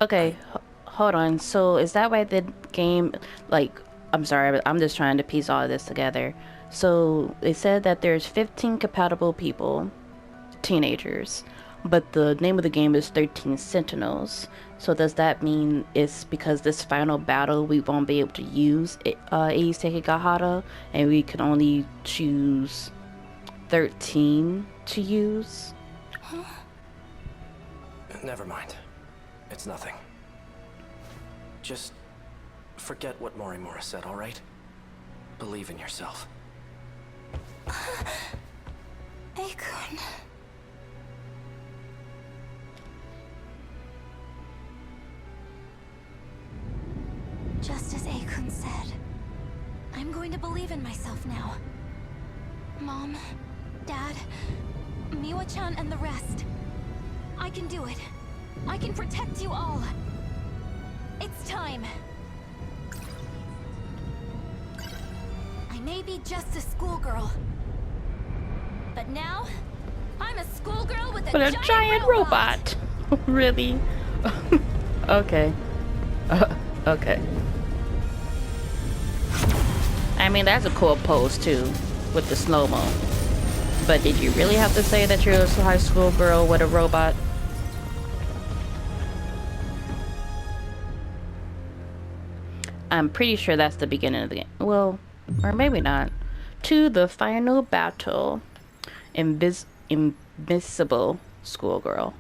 Okay, hold on. So is that why the game, like, I'm sorry, but I'm just trying to piece all of this together. So they said that there's 15 compatible people, teenagers, but the name of the game is 13 Sentinels. So does that mean it's because this final battle we won't be able to use Ei Sekigahara and we can only choose 13 to use? never mind. It's nothing. Just forget what Morimura said, all right? Believe in yourself. Ei-kun. Just as Ei-kun said, I'm going to believe in myself now. Mom, Dad, Miwa-chan and the rest. I can do it. I can protect you all. It's time. I may be just a schoolgirl, but now I'm a schoolgirl with a giant robot. Really? Okay. Okay. I mean, that's a cool pose too, with the slow-mo. But did you really have to say that you're a high school girl with a robot? I'm pretty sure that's the beginning of the game. Well, or maybe not. To the final battle. Invisible schoolgirl.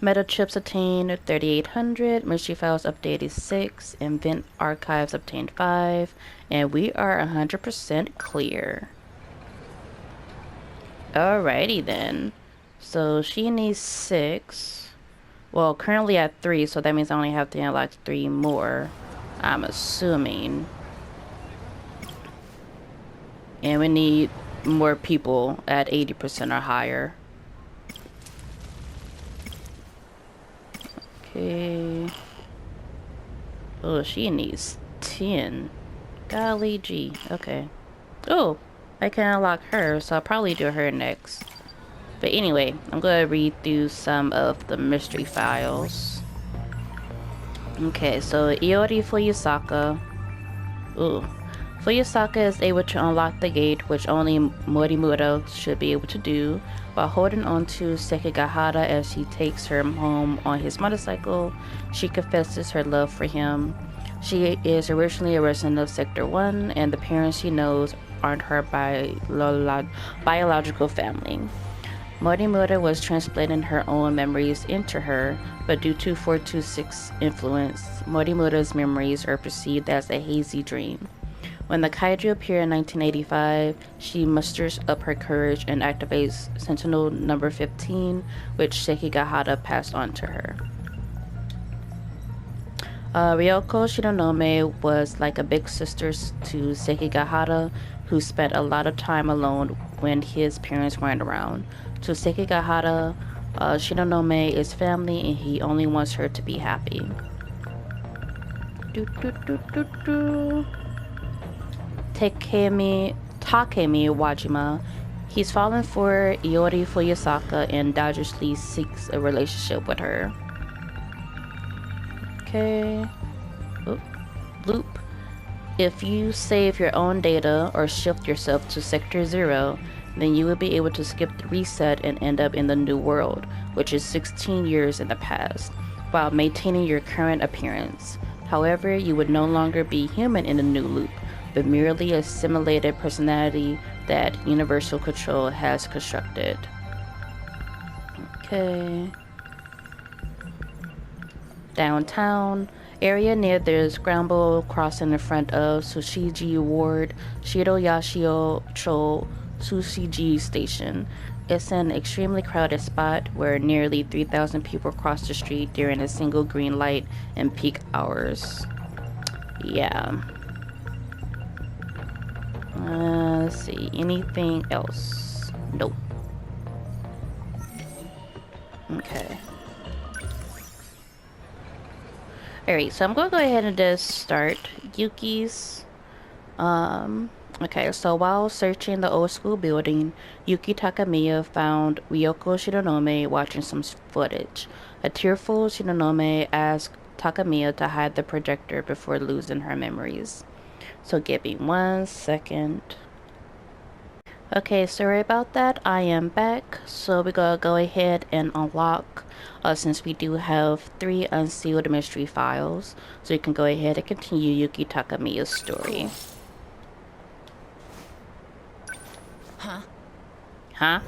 Meta chips attained 3,800. Mystery files up to 86. Invent archives obtained 5. And we are 100% clear. Alrighty then. So she needs 6. Well, currently at 3, so that means I only have to unlock 3 more. I'm assuming. And we need more people at 80% or higher. Okay. Oh, she needs 10. Golly gee. Okay. Oh, I can unlock her, so I'll probably do her next. But anyway, I'm going to read through some of the mystery files. Okay, so Iori Fuyusaka. Ooh. Fuyusaka is able to unlock the gate, which only Morimura should be able to do, while holding on to Sekigahara as he takes her home on his motorcycle. She confesses her love for him. She is originally a resident of Sector 1, and the parents she knows aren't her biological family. Morimura was transplanting her own memories into her, but due to 426 influence, Morimura's memories are perceived as a hazy dream. When the kaiju appear in 1985, she musters up her courage and activates Sentinel number 15, which Sekigahara passed on to her. Ryoko Shinonome was like a big sister to Sekigahara, who spent a lot of time alone when his parents weren't around. To Sekigahara, Shinonome is family and he only wants her to be happy. Takemi Wajima. He's fallen for Iori Fuyusaka and dodgishly seeks a relationship with her. Okay. Oop. Loop. If you save your own data or shift yourself to Sector 0, then you will be able to skip the reset and end up in the new world, which is 16 years in the past, while maintaining your current appearance. However, you would no longer be human in the new loop, but merely a simulated personality that Universal Control has constructed. Okay. Downtown, area near the scramble crossing in front of Sushiji Ward, Shiroyashio Cho Sushiji Station. It's an extremely crowded spot where nearly 3,000 people cross the street during a single green light in peak hours. Yeah. Let's see. Anything else? Nope. Okay. Alright, so I'm gonna go ahead and just start Yuki's. Okay, so while searching the old school building, Yuki Takamiya found Ryoko Shinonome watching some footage. A tearful Shinonome asked Takamiya to hide the projector before losing her memories. So give me 1 second. Okay, sorry about that. I am back. So we're gonna go ahead and unlock, since we do have 3 unsealed mystery files. So you can go ahead and continue Yuki Takamiya's story. Huh?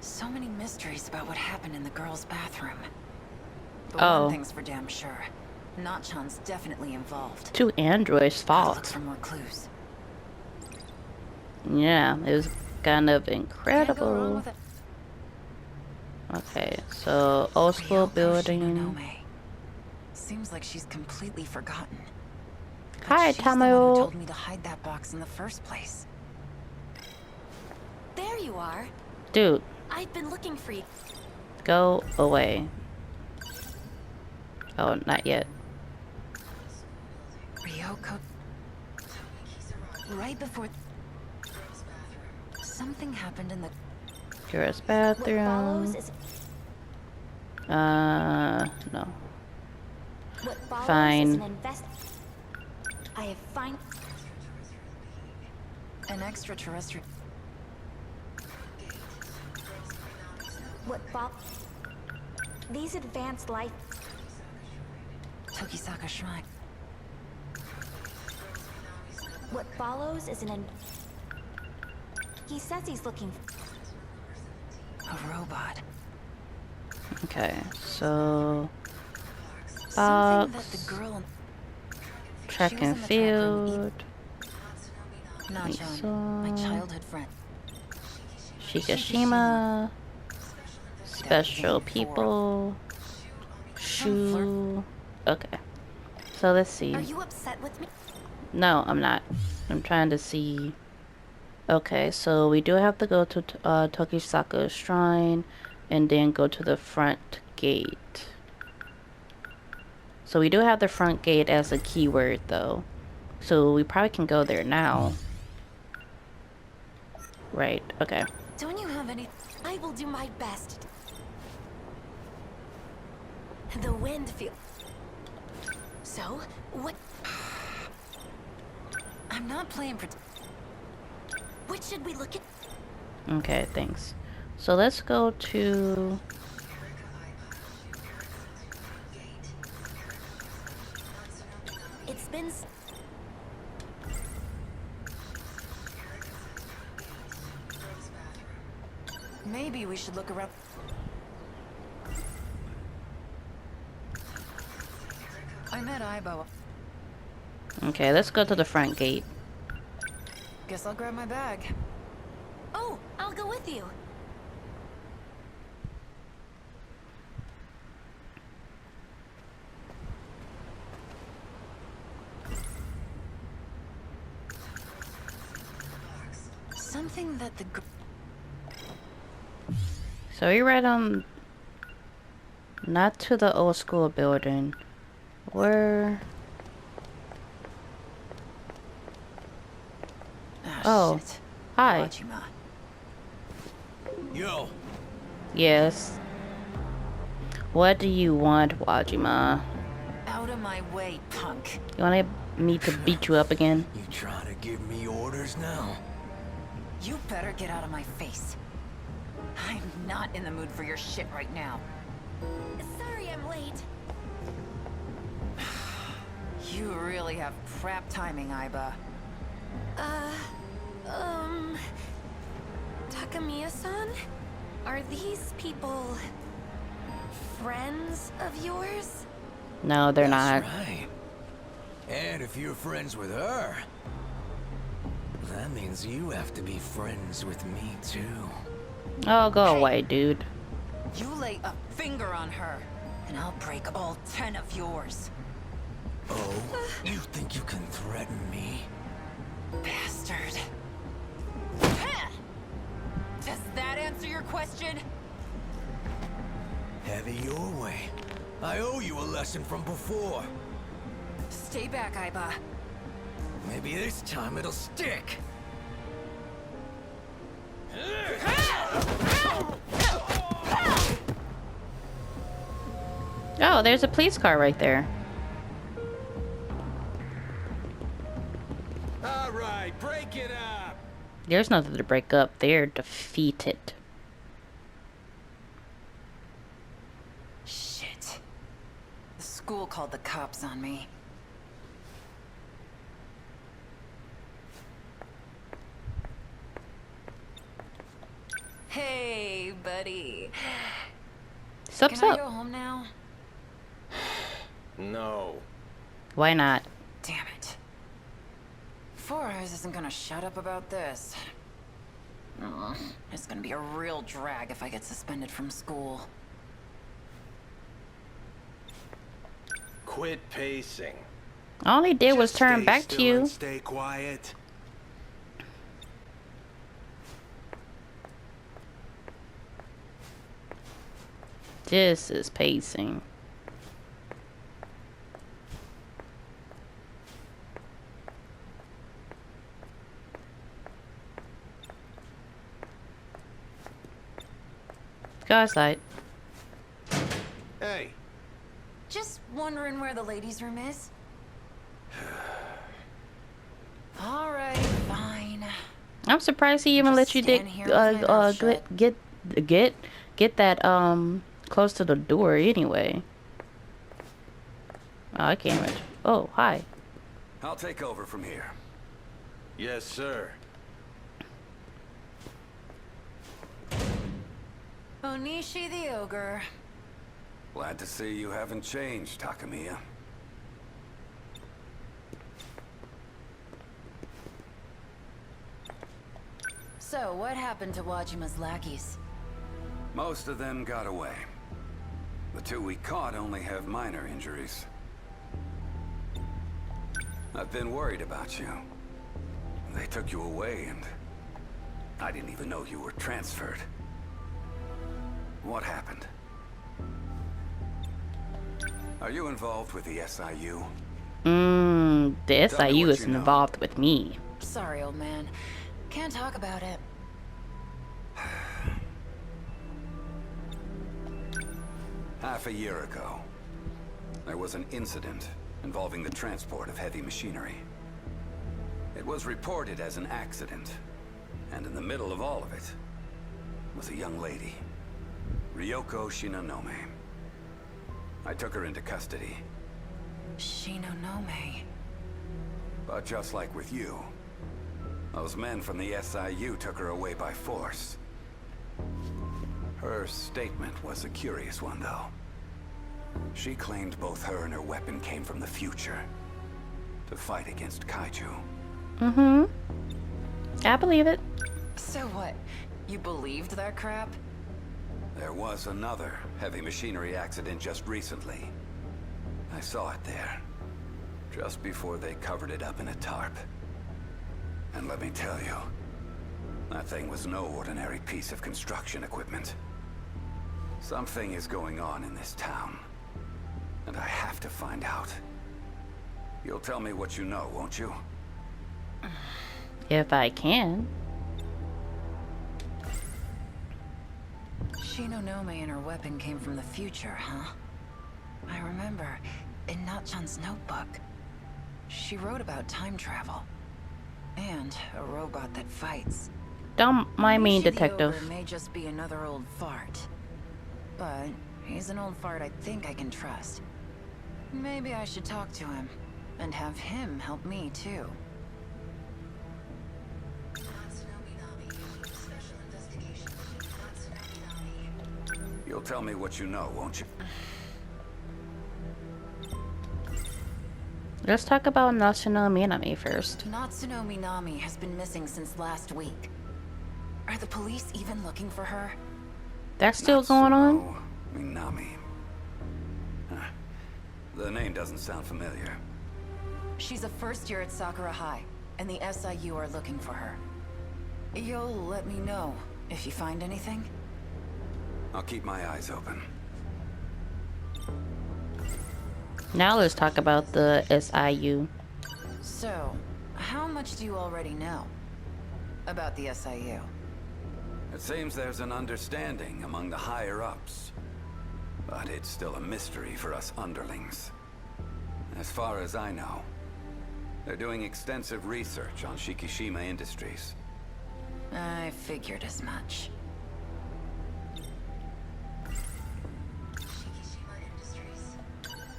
So many mysteries about what happened in the girls' bathroom. But one thing's for damn sure. Nachan's definitely involved. To Android's fault. Look for more clues. Yeah, it was kind of incredible. Okay, so old school building. Seems like she's completely forgotten. Hi, she's the one who Tamayo. told me to hide that box in the first place. There you are. Dude, I've been looking for you. go away. Oh, not yet. Ryoko. Right before something happened in the Girls' bathroom. No. What follows Fine. is an I have an extraterrestrial. These advanced life. Tokisaka Shrine. What follows is He says he's looking A robot. Okay, so Something that box, the girl track she was and in the trap room field, Nachan, my childhood friend. Shikishima, special people, shoe. Okay, so let's see. Are you upset with me? No, I'm not. I'm trying to see. Okay, so we do have to go to Tokisaka Shrine and then go to the front gate. So we do have the front gate as a keyword though. So we probably can go there now. Right, okay. Don't you have any? I will do my best. The wind feels. So, what? I'm not playing What should we look at? Okay, thanks. So let's go to... It's been... Maybe we should look around. I met Aibo. Okay, let's go to the front gate. Guess I'll grab my bag. Oh, I'll go with you. Something that the So we right on... Not to the old school building. Where... Oh, shit. hi. Wajima. Yo. Yes. What do you want, Wajima? Out of my way, punk. You want me to beat you up again? You trying to give me orders now? You better get out of my face. I'm not in the mood for your shit right now. Sorry I'm late. You really have crap timing, Aiba. Takamiya-san? Are these people friends of yours? No, they're not. That's right. And if you're friends with her, that means you have to be friends with me too. Oh, go away, dude. You lay a finger on her, and I'll break all 10 of yours. Oh, you think you can threaten me? Bastard. Does that answer your question? Have it your way. I owe you a lesson from before. Stay back, Aiba. Maybe this time it'll stick. Oh, there's a police car right there. All right, break it up. There's nothing to break up. They're defeated. Shit. The school called the cops on me. Hey, buddy. Sups Can I up? go home now? No. Why not? Damn it. Four Eyes isn't gonna shut up about this. It's gonna be a real drag if I get suspended from school. Quit pacing. All he did was Just turn stay back to still you. and stay quiet. This is pacing. Go outside. Hey, Just wondering where the ladies' room is. Alright, fine. I'm surprised he even let you Stand here with my mouth shut. get that close to the door anyway. Oh, I can't imagine. Oh, hi. I'll take over from here. yes, sir. Onishi the ogre. Glad to see you haven't changed, Takamiya. So, what happened to Wajima's lackeys? Most of them got away. The two we caught only have minor injuries. I've been worried about you. They took you away and I didn't even know you were transferred. What happened? Are you involved with the SIU? The Tell me SIU what is you know. involved with me. Sorry, old man. Can't talk about it. Half a year ago, there was an incident involving the transport of heavy machinery. It was reported as an accident, and in the middle of all of it was a young lady, Ryoko Shinonome. I took her into custody, Shinonome. but just like with you, those men from the SIU took her away by force. Her statement was a curious one, though. She claimed both her and her weapon came from the future to fight against kaiju. I believe it. So what? You believed that crap? There was another heavy machinery accident just recently. I saw it there, just before they covered it up in a tarp. And let me tell you, that thing was no ordinary piece of construction equipment. Something is going on in this town, and I have to find out. You'll tell me what you know, won't you? If I can. Shinonome and her weapon came from the future, huh? I remember, in Natchan's notebook, she wrote about time travel. And a robot that fights. Don't mind me, Onishi the detective. ogre may just be another old fart. But he's an old fart I think I can trust. Maybe I should talk to him, and have him help me too. You'll tell me what you know, won't you? Let's talk about Natsuno Minami first. Natsuno Minami has been missing since last week. Are the police even looking for her? That's still going on? Minami. The name doesn't sound familiar. She's a first year at Sakura High, and the SIU are looking for her. You'll let me know if you find anything? I'll keep my eyes open. Now let's talk about the SIU. So, how much do you already know about the SIU? It seems there's an understanding among the higher-ups. But it's still a mystery for us underlings. As far as I know, they're doing extensive research on Shikishima Industries. I figured as much.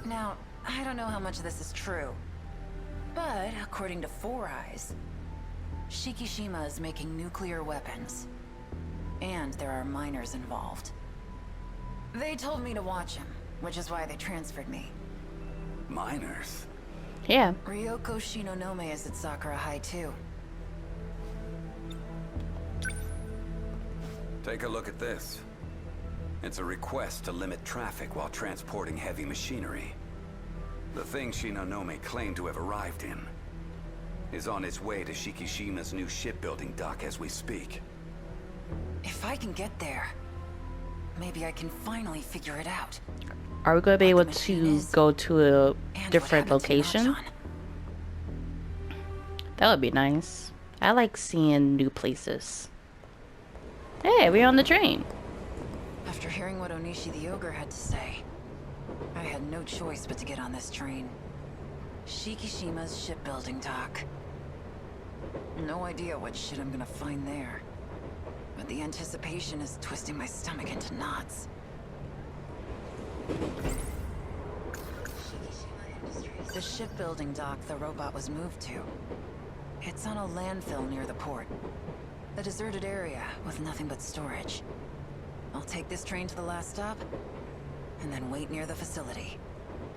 Now, I don't know how much of this is true, but according to Four Eyes, Shikishima is making nuclear weapons, and there are miners involved. They told me to watch him, which is why they transferred me. Miners? Yeah. Ryoko Shinonome is at Sakura High too. Take a look at this. It's a request to limit traffic while transporting heavy machinery. The thing Shinonome claimed to have arrived in is on its way to Shikishima's new shipbuilding dock as we speak. If I can get there, maybe I can finally figure it out. Are we going to be able to go to a different location? That would be nice. I like seeing new places. Hey, we're on the train. After hearing what Onishi the Ogre had to say, I had no choice but to get on this train. Shikishima's shipbuilding dock. No idea what shit I'm gonna find there. But the anticipation is twisting my stomach into knots. The shipbuilding dock the robot was moved to. It's on a landfill near the port. A deserted area with nothing but storage. I'll take this train to the last stop, and then wait near the facility.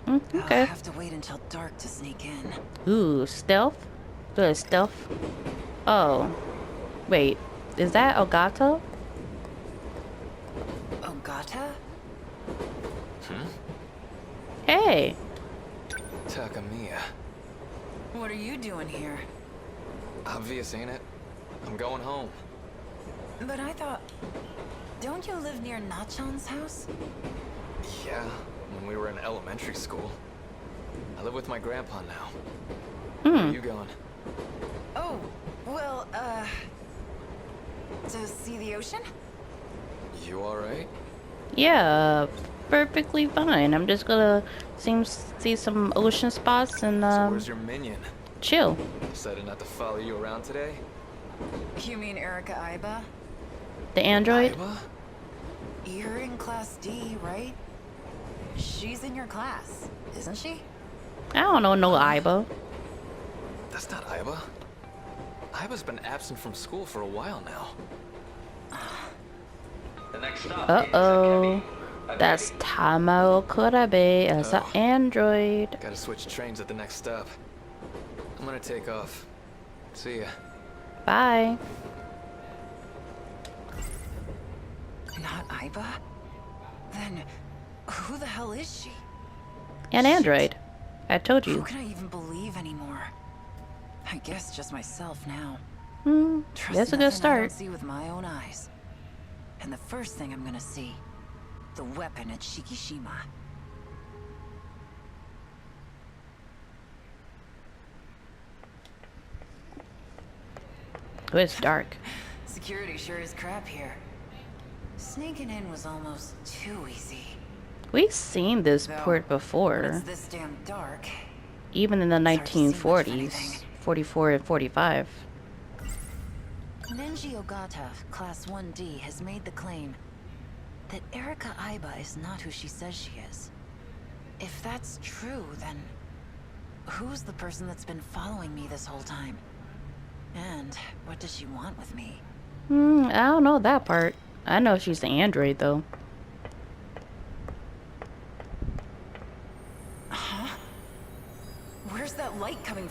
Okay. I'll have to wait until dark to sneak in. Ooh, stealth? Good stealth. Oh. Wait, is that Ogata? Ogata? Hey. Takamiya. What are you doing here? Obvious, ain't it? I'm going home. But I thought... Don't you live near Nachan's house? Yeah, when we were in elementary school. I live with my grandpa now. Where are you going? Oh, well, to see the ocean? You alright? Yeah, perfectly fine. I'm just gonna see some ocean spots and So where's your minion? chill. Decided not to follow you around today? You mean Erika Aiba? The android? Aiba? You're in Class D, right? She's in your class, isn't she? I don't know no Aiba. That's not Aiba. Aiba's been absent from school for a while now. The next stop Uh-oh. That's Tamao Kurabe as an android. Gotta switch trains at the next stop. I'm gonna take off. See ya. Bye. Not Aiba? Then, who the hell is she? An android. I told Who you. can I even believe anymore? I guess just myself now. Trust That's a nothing good I start. don't see with my own eyes. And the first thing I'm gonna see, the weapon at Shikishima. Oh, it's dark. Security sure is crap here. Sneaking in was almost too easy. We've seen this Though, port when before. it's this damn dark. Even in the it's hard to see much of 1940s. anything. 44 and 45. Nenji Ogata, Class 1D, has made the claim that Erika Aiba is not who she says she is. If that's true, then who's the person that's been following me this whole time? And what does she want with me? I don't know that part. I know she's the android though.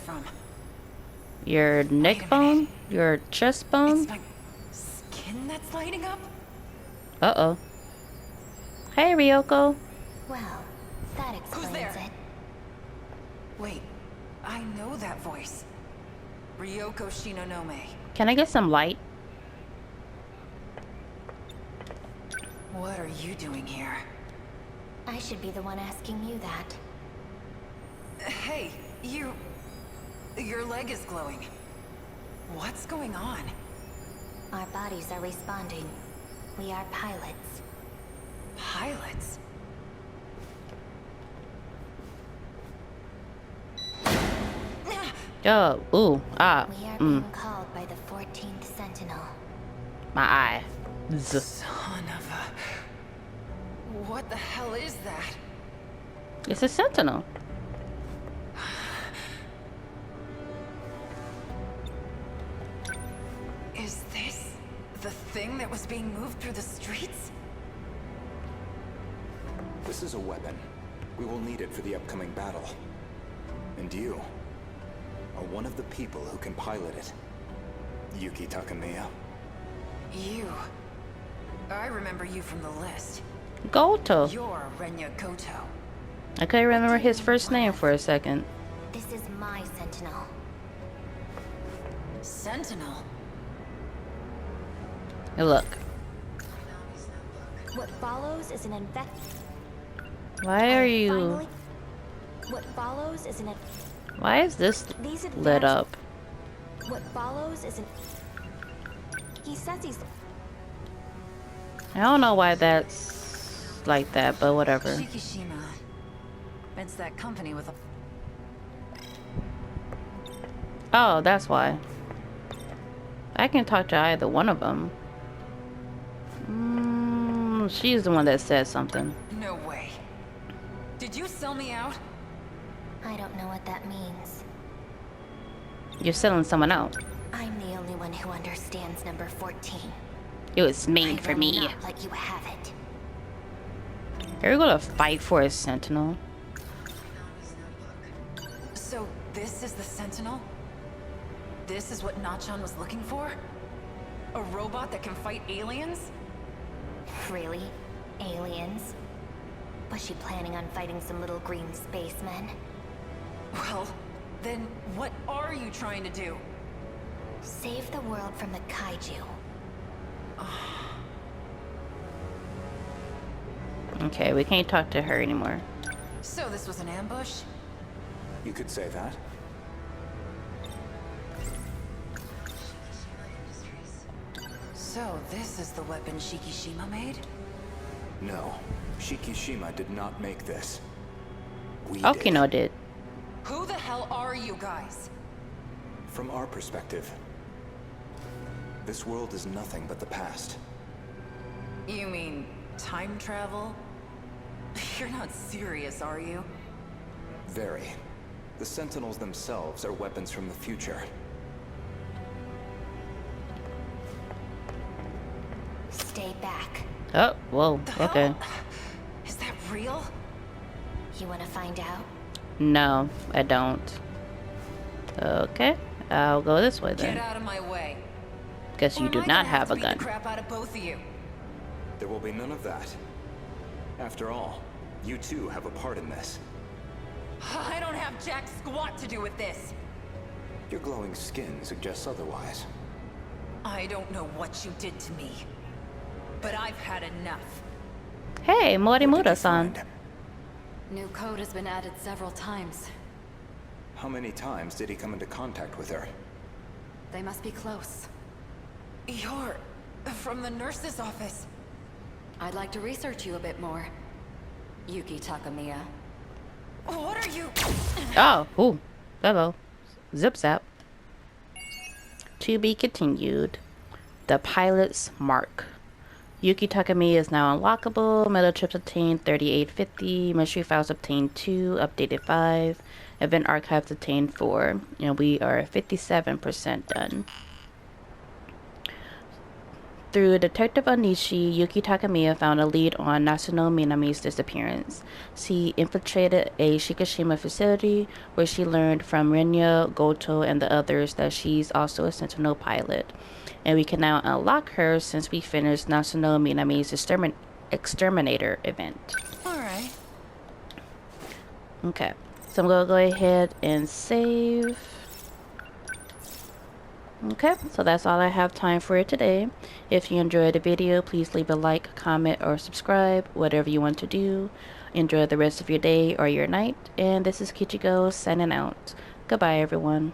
from? Your neck bone? Your chest bone? It's my skin that's lighting up? Uh-oh. Hey, Ryoko. Well, that explains Who's there? it. Wait, I know that voice. Ryoko Shinonome. Can I get some light? What are you doing here? I should be the one asking you that. Hey, your leg is glowing. What's going on? Our bodies are responding. We are pilots. Pilots? Oh, ooh, ah, We are being called by the 14th Sentinel. my eye. Son of a... What the hell is that? It's a sentinel. Is this the thing that was being moved through the streets? This is a weapon. We will need it for the upcoming battle. And you are one of the people who can pilot it. Yuki Takamiya. You. I remember you from the list. Goto. You're Renya Goto. I couldn't remember his first name for a second. This is my Sentinel. Sentinel? Hey, look. What follows is an Why are you... What follows is an... Why is this lit up? What follows is an... He says he's... I don't know why that's like that, but whatever. Shikishima. It's that company with a... Oh, that's why. I can talk to either one of them. She's the one that said something. No way. Did you sell me out? I don't know what that means. You're selling someone out. I'm the only one who understands number 14. It was made for me. Not let you have it. Are you gonna fight for a sentinel? So this is the Sentinel? This is what Nachan was looking for? A robot that can fight aliens? Really? Aliens? Was she planning on fighting some little green spacemen? Well, then what are you trying to do? Save the world from the kaiju. Okay, we can't talk to her anymore. So this was an ambush? You could say that. So this is the weapon Shikishima made? No, Shikishima did not make this. We Okino did. Who the hell are you guys? From our perspective, this world is nothing but the past. You mean time travel? You're not serious, are you? Very. The Sentinels themselves are weapons from the future. Stay back. Oh, whoa, okay. Is that real? You want to find out? No, I don't. Okay, I'll go this way then. Get out of my way. Guess you do not have a gun. The crap out of both of you. There will be none of that. After all, you too have a part in this. I don't have jack squat to do with this. Your glowing skin suggests otherwise. I don't know what you did to me, but I've had enough. Hey, Morimura-san. New code has been added several times. How many times did he come into contact with her? They must be close. You're from the nurse's office. I'd like to research you a bit more. Yuki Takamiya. What are you? Oh, ooh, hello. Zip zap. To be continued. The pilot's mark. Yuki Takamiya is now unlockable. Meta chips obtained 3850. Mystery files obtained 2. Updated 5. Event archives obtained 4. And we are 57% done. Through Detective Onishi, Yuki Takamiya found a lead on Nasuno Minami's disappearance. She infiltrated a Shikishima facility where she learned from Renya, Goto, and the others that she's also a Sentinel pilot. And we can now unlock her since we finished Nasuno Minami's exterminator event. Alright. Okay, so I'm gonna go ahead and save. Okay, so that's all I have time for today. If you enjoyed the video, please leave a like, comment, or subscribe, whatever you want to do. Enjoy the rest of your day or your night. And this is Kichigo signing out. Goodbye, everyone.